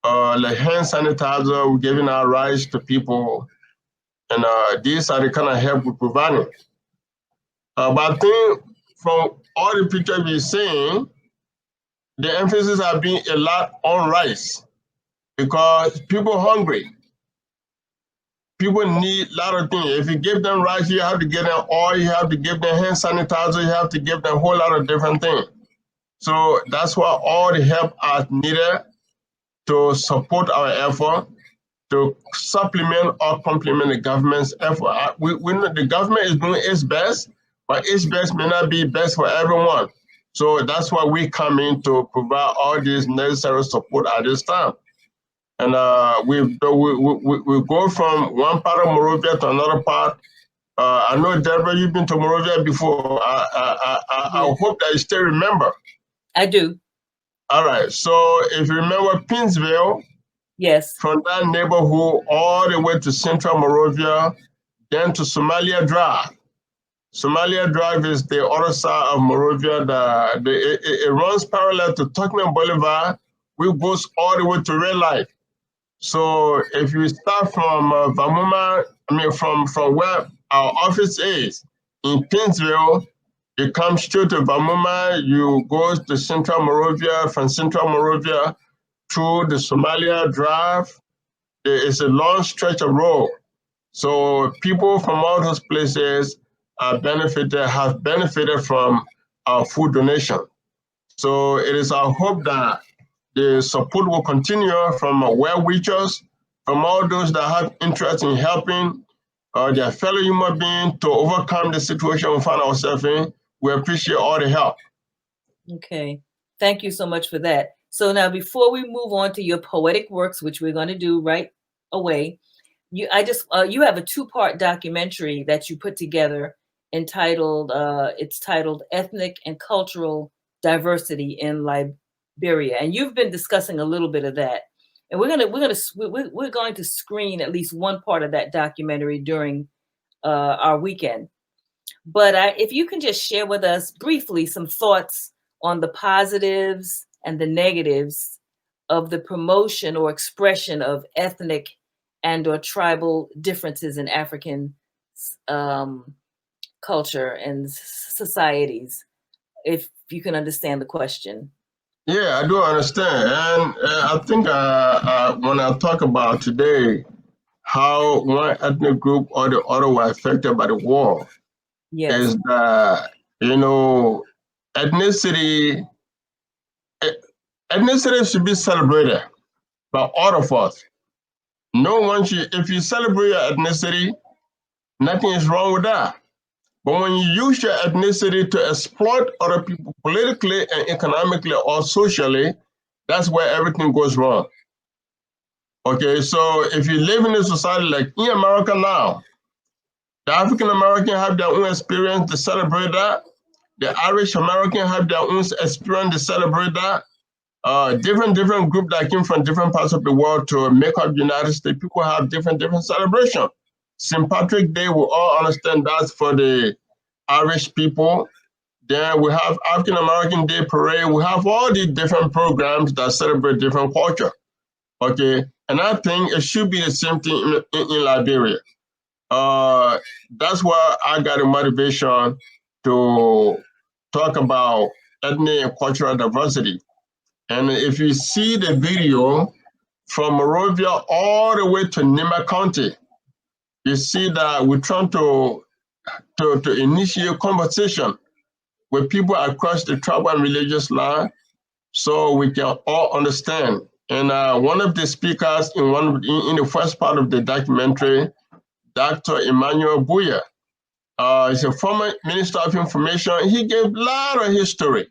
like hand sanitizer, we're giving out rice to people, and these are the kind of help we're providing. But I think from all the pictures we're seeing, the emphasis has been a lot on rice because people are hungry. People need a lot of things. If you give them rice, you have to give them oil, you have to give them hand sanitizer, you have to give them a whole lot of different things. So that's why all the help are needed to support our effort, to supplement or complement the government's effort. We know the government is doing its best, but its best may not be best for everyone. So that's why we come in to provide all this necessary support at this time. And we go from one part of Monrovia to another part. I know, Deborah, you've been to Monrovia before. I hope that you still remember. I do. All right. So if you remember Pinsville, yes, from that neighborhood all the way to Central Monrovia, then to Somalia Drive. Somalia Drive is the other side of Monrovia. It runs parallel to Tuckman Boulevard, which goes all the way to Red Light. So if you start from Vamuma, from where our office is in Pinsville, you come straight to Vamuma, you go to Central Monrovia, from Central Monrovia through the Somalia Drive. There is a long stretch of road. So people from all those places have benefited from our food donation. So it is our hope that the support will continue from well-wishers, from all those that have interest in helping their fellow human beings to overcome the situation we find ourselves in. We appreciate all the help. Okay, thank you so much for that. So now, before we move on to your poetic works, which we're going to do right away, you have a two-part documentary that you put together entitled it's titled Ethnic and Cultural Diversity in Liberia, and you've been discussing a little bit of that, and we're going to screen at least one part of that documentary during our weekend. But if you can just share with us briefly some thoughts on the positives and the negatives of the promotion or expression of ethnic and or tribal differences in African culture and societies, if you can understand the question. Yeah, I do understand. And I think when I talk about today, how one ethnic group or the other were affected by the war, yes, is that, ethnicity should be celebrated by all of us. No one should, if you celebrate your ethnicity, nothing is wrong with that. But when you use your ethnicity to exploit other people politically and economically or socially, that's where everything goes wrong. Okay, so if you live in a society like in America now, the African American have their own experience to celebrate that. The Irish American have their own experience to celebrate that. Different groups that came from different parts of the world to make up the United States, people have different celebrations. St. Patrick's Day, we all understand that's for the Irish people. Then we have African American Day Parade. We have all these different programs that celebrate different culture. Okay, and I think it should be the same thing in Liberia. That's why I got a motivation to talk about ethnic and cultural diversity. And if you see the video from Monrovia all the way to Nima County, you see that we're trying to initiate conversation with people across the tribal and religious line so we can all understand. And one of the speakers in the first part of the documentary, Dr. Emmanuel Buya, is a former Minister of Information. He gave a lot of history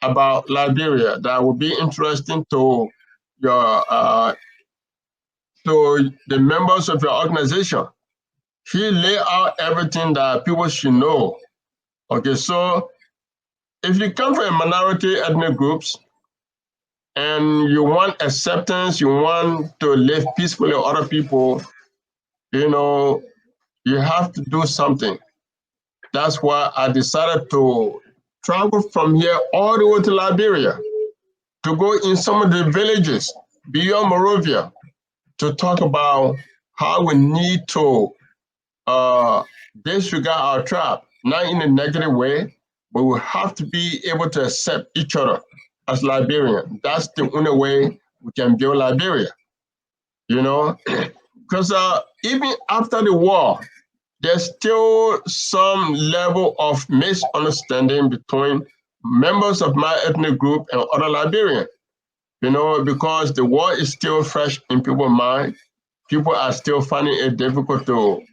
about Liberia that would be interesting to to the members of your organization. He lay out everything that people should know. Okay, so if you come from a minority ethnic groups and you want acceptance, you want to live peacefully with other people, you have to do something. That's why I decided to travel from here all the way to Liberia, to go in some of the villages beyond Monrovia, to talk about how we need to disregard our tribe, not in a negative way, but we have to be able to accept each other as Liberians. That's the only way we can build Liberia, because even after the war, there's still some level of misunderstanding between members of my ethnic group and other Liberians, because the war is still fresh in people's mind. People are still finding it difficult to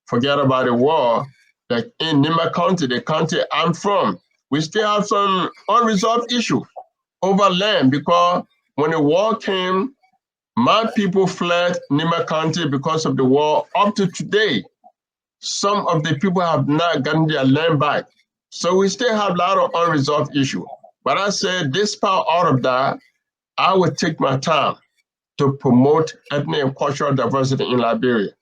forget about the war. Like in Nima County, the county I'm from, we still have some unresolved issues over land, because when the war came, my people fled Nima County because of the war. Up to today, some of the people have not gotten their land back. So we still have a lot of unresolved issues. But I said, despite all of that, I would take my time to promote ethnic and cultural diversity in Liberia.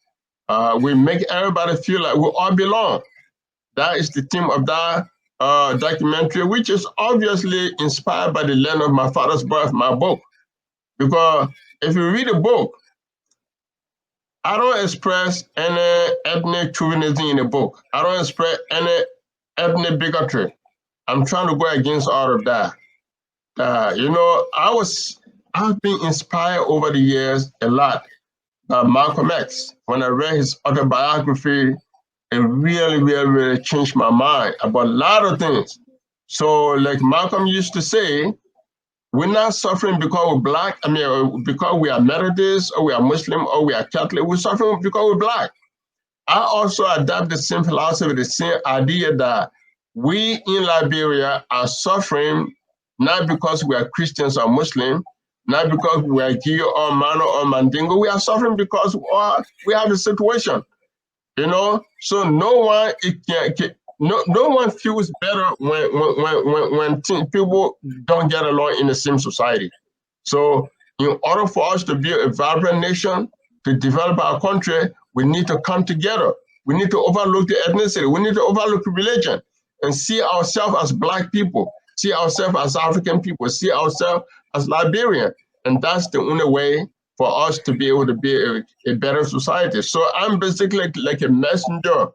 We make everybody feel like we all belong. That is the theme of that documentary, which is obviously inspired by the land of my father's birth, my book. Because if you read the book, I don't express any ethnic chauvinism in the book. I don't express any ethnic bigotry. I'm trying to go against all of that. I've been inspired over the years a lot by Malcolm X. When I read his autobiography, it really, really, really changed my mind about a lot of things. So, like Malcolm used to say, we're not suffering because we're black. Because we are Methodist or we are Muslim or we are Catholic. We're suffering because we're black. I also adopt the same philosophy, the same idea that we in Liberia are suffering not because we are Christians or Muslim, not because we are Gio or Mano or Mandingo. We are suffering because we have a situation, So no one feels better when people don't get along in the same society. So in order for us to be a vibrant nation, to develop our country, we need to come together. We need to overlook the ethnicity. We need to overlook religion and see ourselves as Black people, see ourselves as African people, see ourselves as Liberian. And that's the only way for us to be able to be a better society. So I'm basically like a messenger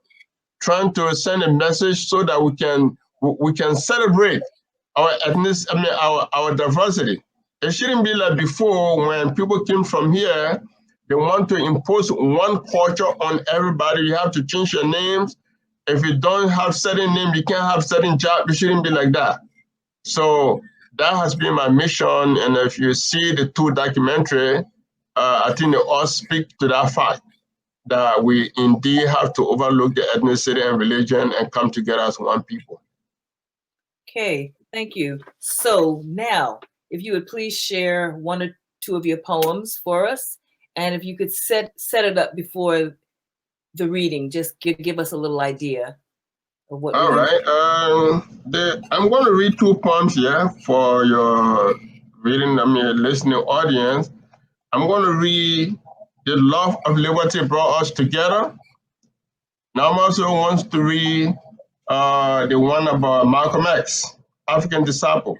trying to send a message so that we can celebrate our our diversity. It shouldn't be like before when people came from here, they want to impose one culture on everybody. You have to change your names. If you don't have certain name, you can't have certain job. It shouldn't be like that. So that has been my mission. And if you see the two documentary, I think they all speak to that fact, that we indeed have to overlook the ethnicity and religion and come together as one people. Okay, thank you. So now, if you would please share one or two of your poems for us, and if you could set it up before the reading, just give us a little idea of what. All right. I'm going to read two poems here for your listening audience. I'm going to read "The Love of Liberty Brought Us Together." Now I'm also wants to read the one about Malcolm X, African Disciple.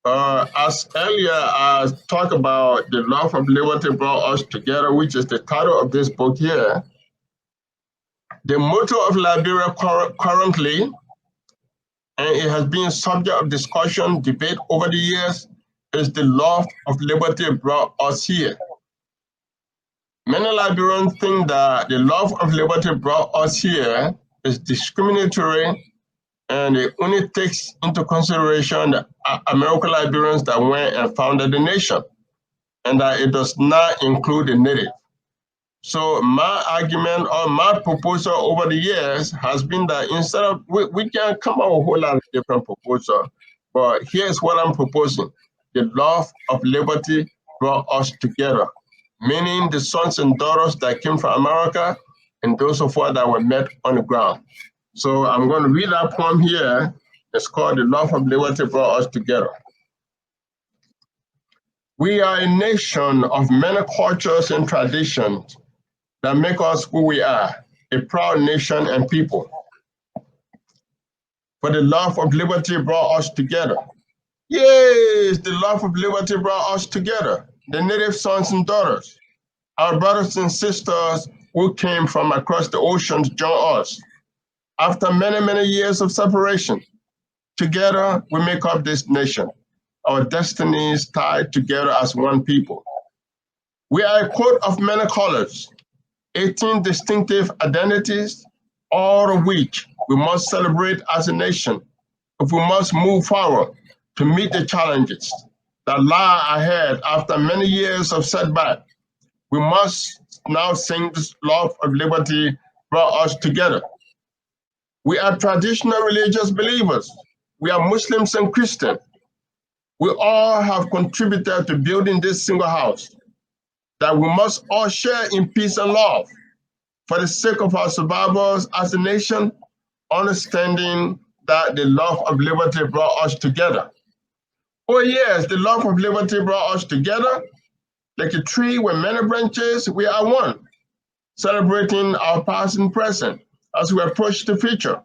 As earlier, I talked about "The Love of Liberty Brought Us Together," which is the title of this book here. The motto of Liberia currently, and it has been subject of discussion, debate over the years, is "The love of liberty brought us here." Many Liberians think that the love of liberty brought us here is discriminatory, and it only takes into consideration the American Liberians that went and founded the nation, and that it does not include the native. So my argument or my proposal over the years has been that instead of, we can come up with a whole lot of different proposals, but here's what I'm proposing. the love of liberty brought us together, meaning the sons and daughters that came from America and those of us that were met on the ground. So I'm going to read that poem here. It's called The Love of Liberty Brought Us Together. We are a nation of many cultures and traditions that make us who we are, a proud nation and people. For the love of liberty brought us together. Yes, the love of liberty brought us together, the native sons and daughters. Our brothers and sisters who came from across the oceans join us. After many, many years of separation, together we make up this nation, our destinies tied together as one people. We are a coat of many colors, 18 distinctive identities, all of which we must celebrate as a nation if we must move forward to meet the challenges that lie ahead after many years of setback. We must now sing this love of liberty brought us together. We are traditional religious believers. We are Muslims and Christians. We all have contributed to building this single house that we must all share in peace and love for the sake of our survivors as a nation, understanding that the love of liberty brought us together. Oh yes, the love of liberty brought us together. Like a tree with many branches, we are one, celebrating our past and present as we approach the future,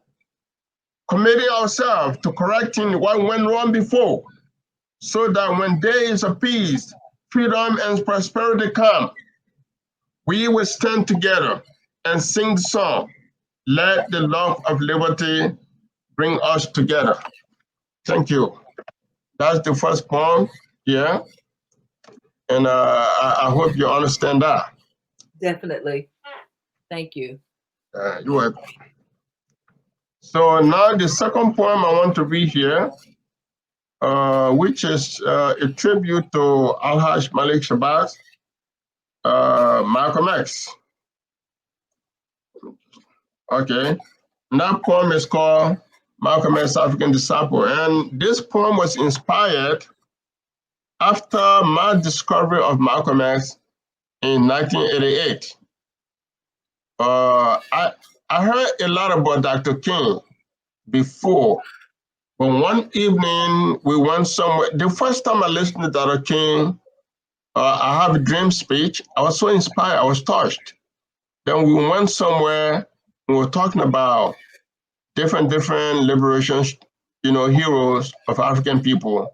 committing ourselves to correcting what went wrong before, so that when days of peace, freedom, and prosperity come, we will stand together and sing the song, Let the Love of Liberty Bring Us Together. Thank you. That's the first poem here, and I hope you understand that. Definitely. Thank you. You're welcome. So now the second poem I want to read here, which is a tribute to Alhaj Malik Shabazz, Malcolm X. Okay, and that poem is called Malcolm X, African Disciple. And this poem was inspired after my discovery of Malcolm X in 1988. I heard a lot about Dr. King before, but one evening we went somewhere. The first time I listened to Dr. King, I have a dream speech. I was so inspired, I was touched. Then we went somewhere, we were talking about different liberation, heroes of African people.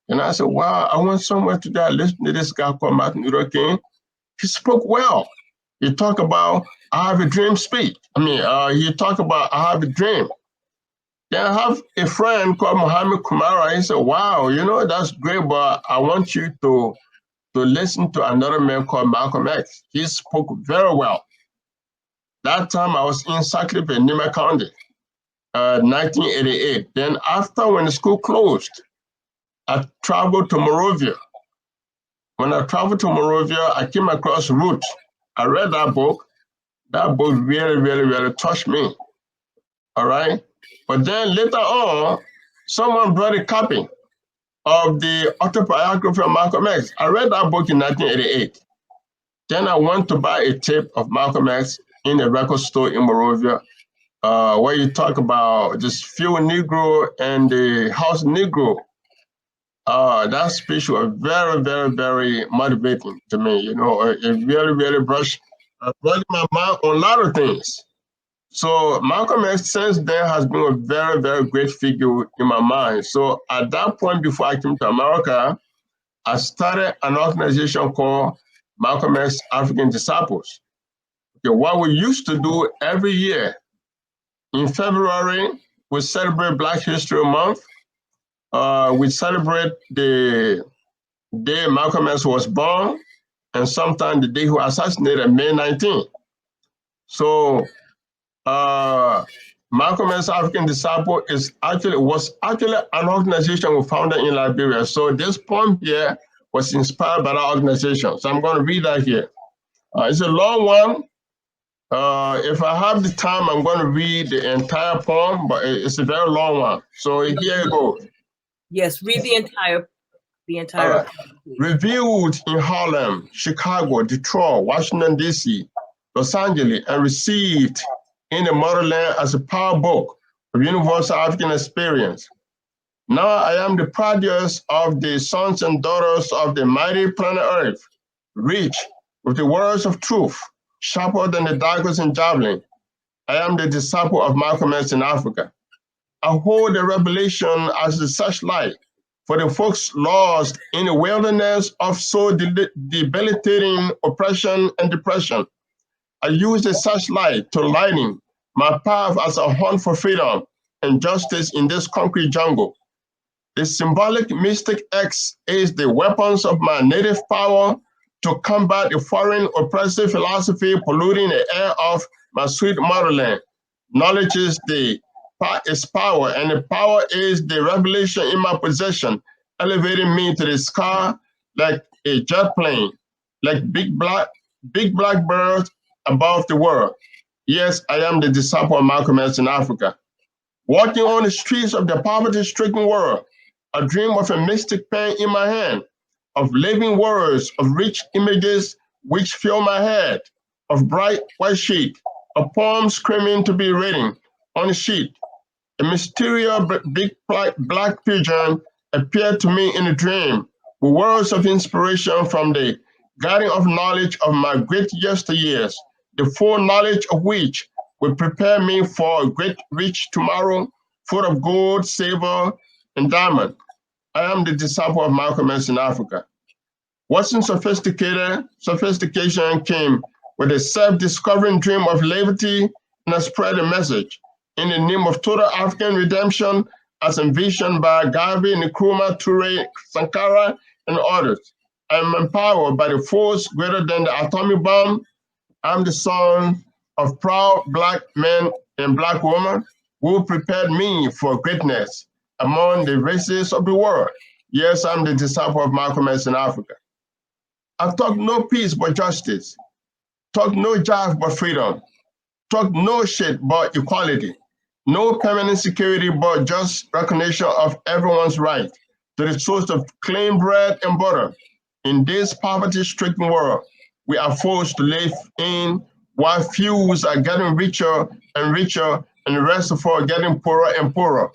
And I said, wow, I went somewhere today, I listened to this guy called Martin Luther King. He spoke well. He talked about, I have a dream speech. He talked about, I have a dream. Then I have a friend called Muhammad Kumara. He said, wow, that's great, but I want you to listen to another man called Malcolm X. He spoke very well. That time I was in Sankofa in Nima County, 1988. Then after, when the school closed, I traveled to Monrovia. When I traveled to Monrovia, I came across Root. I read that book. That book really, really, really touched me. All right. But then later on, someone brought a copy of the autobiography of Malcolm X. I read that book in 1988. Then I went to buy a tape of Malcolm X in a record store in Monrovia, where you talk about this few Negro and the house Negro. That speech was very, very, very motivating to me. It really, really brought my mind on a lot of things. So Malcolm X since then has been a very, very great figure in my mind. So at that point, before I came to America, I started an organization called Malcolm X African Disciples. Okay, what we used to do every year, in February, we celebrate Black History Month. We celebrate the day Malcolm X was born, and sometimes the day he was assassinated, May 19th. So Malcolm X African Disciple was actually an organization we founded in Liberia. So this poem here was inspired by that organization. So I'm going to read that here. It's a long one. If I have the time, I'm going to read the entire poem, but it's a very long one. So here it goes. Yes, read the entire The entire reviewed in Harlem, Chicago, Detroit, Washington, D.C., Los Angeles, and received in the motherland as a power book of universal African experience. Now I am the produce of the sons and daughters of the mighty planet Earth, rich with the words of truth, sharper than the daggers and javelin. I am the disciple of Malcolm X in Africa. I hold the revelation as the searchlight for the folks lost in the wilderness of so debilitating oppression and depression. I use the searchlight to lighten my path as a hunt for freedom and justice in this concrete jungle. The symbolic mystic X is the weapons of my native power to combat the foreign oppressive philosophy polluting the air of my sweet motherland. Knowledge is power, and the power is the revelation in my possession, elevating me to the sky like a jet plane, like big black birds above the world. Yes, I am the disciple of Malcolm X in Africa. Walking on the streets of the poverty-stricken world, I dream of a mystic pen in my hand, of living words, of rich images which fill my head, of bright white sheet, a poem screaming to be written on a sheet. A mysterious big black pigeon appeared to me in a dream, with words of inspiration from the guiding of knowledge of my great yesteryears, the full knowledge of which will prepare me for a great rich tomorrow, full of gold, silver, and diamond. I am the disciple of Malcolm X in Africa. Wasn't sophisticated, sophistication came with a self-discovering dream of liberty, and I spread a message in the name of total African redemption as envisioned by Garvey, Nkrumah, Toure, Sankara, and others. I am empowered by the force greater than the atomic bomb. I'm the son of proud black men and black women who prepared me for greatness among the races of the world. Yes, I'm the disciple of Malcolm X in Africa. I've talked no peace but justice, talked no jive but freedom, talked no shit but equality, no permanent security but just recognition of everyone's right to the source of clean bread and butter. In this poverty-stricken world, we are forced to live in while few are getting richer and richer and the rest of us are getting poorer and poorer.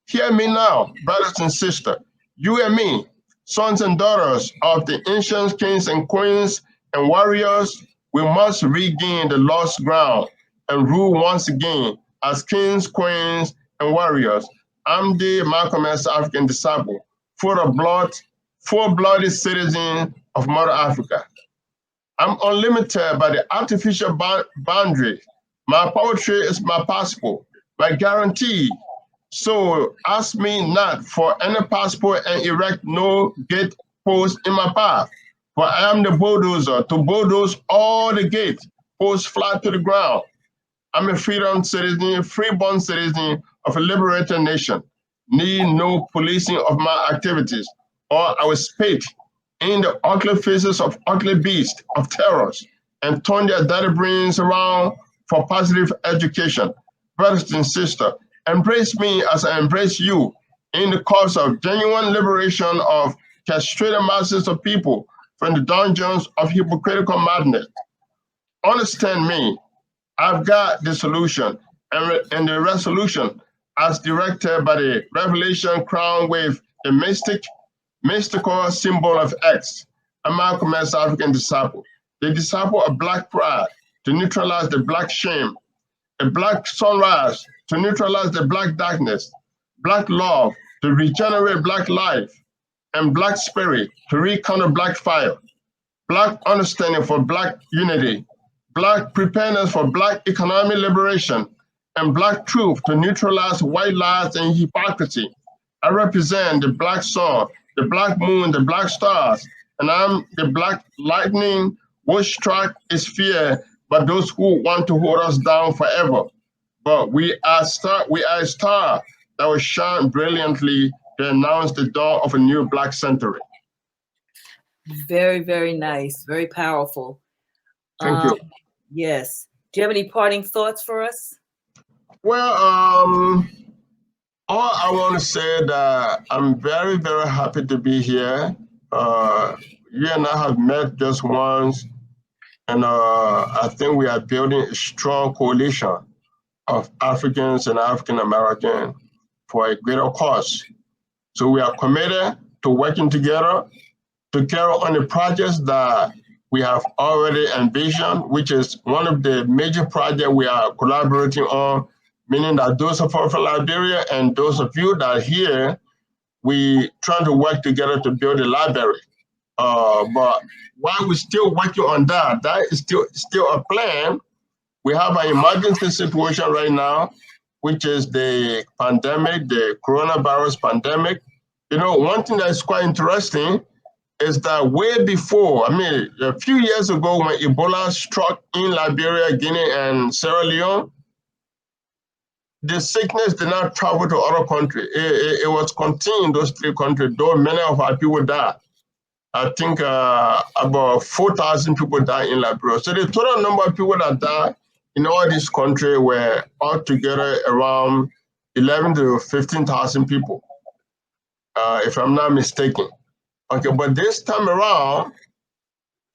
Hear me now, brothers and sisters, you and me, sons and daughters of the ancient kings and queens and warriors, we must regain the lost ground and rule once again as kings, queens, and warriors. I'm the Malcolm X African disciple, full-blooded citizen of Mother Africa. I'm unlimited by the artificial boundary. My poetry is my passport, my guarantee. So ask me not for any passport and erect no gate post in my path. For I am the bulldozer to bulldoze all the gate posts flat to the ground. I'm a freedom citizen, freeborn citizen of a liberated nation. Need no policing of my activities, or I will spit in the ugly faces of ugly beasts of terrors and turn their dirty brains around for positive education. Brothers and sisters, embrace me as I embrace you in the cause of genuine liberation of castrated masses of people from the dungeons of hypocritical madness. Understand me, I've got the solution and the resolution as directed by the revelation crowned with the mystical symbol of X, a Malcolm X African disciple, the disciple of black pride to neutralize the black shame, a black sunrise to neutralize the black darkness, black love to regenerate black life, and black spirit to rekindle black fire, black understanding for black unity, black preparedness for black economic liberation, and black truth to neutralize white lies and hypocrisy. I represent the black sun, the black moon, the black stars, and I'm the black lightning which strike is fear by those who want to hold us down forever. But we are a star that will shine brilliantly to announce the dawn of a new black century. Very, very nice. Very powerful. Thank you. Yes. Do you have any parting thoughts for us? Well, All I want to say that I'm very, very happy to be here. You and I have met just once, and I think we are building a strong coalition of Africans and African Americans for a greater cause. So we are committed to working together to carry on the projects that we have already envisioned, which is one of the major projects we are collaborating on, meaning that those of us from Liberia and those of you that are here, we trying to work together to build a library. But while we're still working on that, that is still a plan. We have an emergency situation right now, which is the pandemic, the coronavirus pandemic. You know, one thing that's quite interesting is that way before, I mean, a few years ago when Ebola struck in Liberia, Guinea, and Sierra Leone, the sickness did not travel to other countries. It was contained in those three countries, though many of our people died. I think about 4,000 people died in Liberia. So the total number of people that died in all these countries were altogether around 11 to 15,000 people, if I'm not mistaken. Okay, but this time around,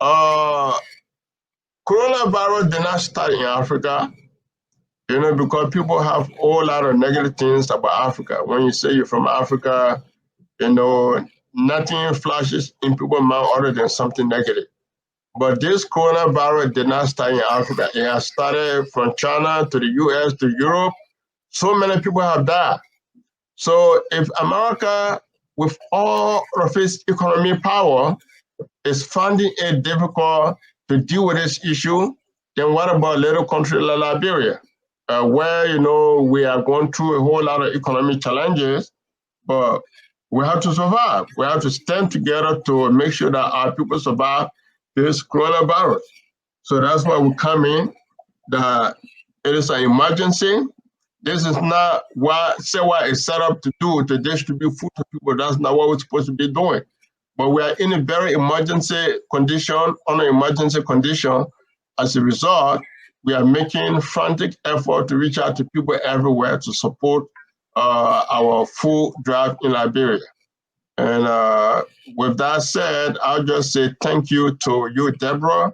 coronavirus did not start in Africa, you know, because people have a whole lot of negative things about Africa. When you say you're from Africa, you know, nothing flashes in people's mind other than something negative. But this coronavirus did not start in Africa. It has started from China to the US to Europe. So many people have died. So if America, with all of its economic power, is finding it difficult to deal with this issue, then what about a little country like Liberia, where, you know, we are going through a whole lot of economic challenges, but we have to survive. We have to stand together to make sure that our people survive this coronavirus. So that's why we come in, that it is an emergency. This is not what SEWA is set up to do, to distribute food to people. That's not what we're supposed to be doing. But we are in a very emergency condition, on an emergency condition. As a result, we are making frantic effort to reach out to people everywhere to support our food drive in Liberia. And with that said, I'll just say thank you to you, Deborah,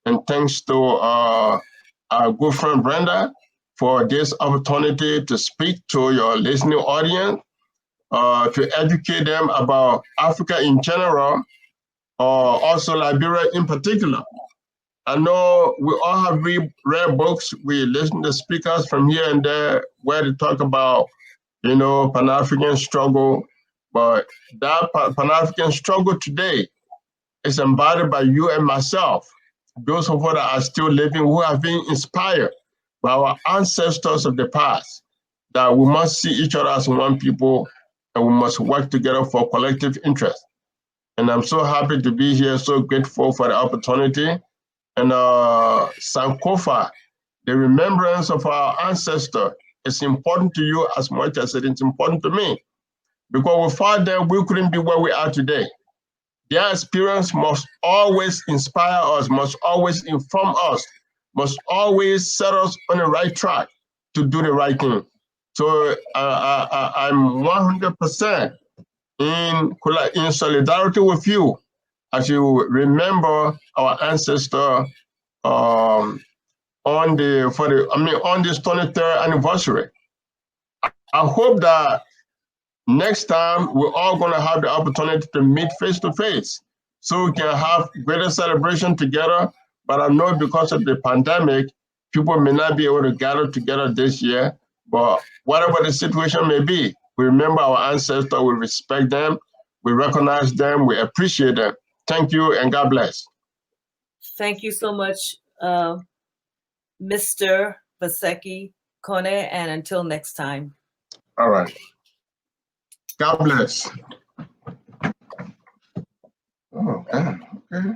and thanks to our good friend Brenda for this opportunity to speak to your listening audience, to educate them about Africa in general, also Liberia in particular. I know we all have read books, we listen to speakers from here and there where they talk about, you know, Pan-African struggle, but that Pan-African struggle today is embodied by you and myself, those of us that are still living, who have been inspired by our ancestors of the past, that we must see each other as one people and we must work together for collective interest. And I'm so happy to be here, so grateful for the opportunity. And Sankofa, the remembrance of our ancestor, is important to you as much as it is important to me. Because without them, we couldn't be where we are today. Their experience must always inspire us, must always inform us, must always set us on the right track to do the right thing. So I'm 100% in solidarity with you as you remember our ancestor on this 23rd anniversary. I hope that next time we're all going to have the opportunity to meet face to face, so we can have greater celebration together. But I know because of the pandemic, people may not be able to gather together this year. But whatever the situation may be, we remember our ancestors, we respect them, we recognize them, we appreciate them. Thank you and God bless. Thank you so much, Mr. Nvasekie, Konneh, and until next time. All right. God bless. Oh, God. Okay.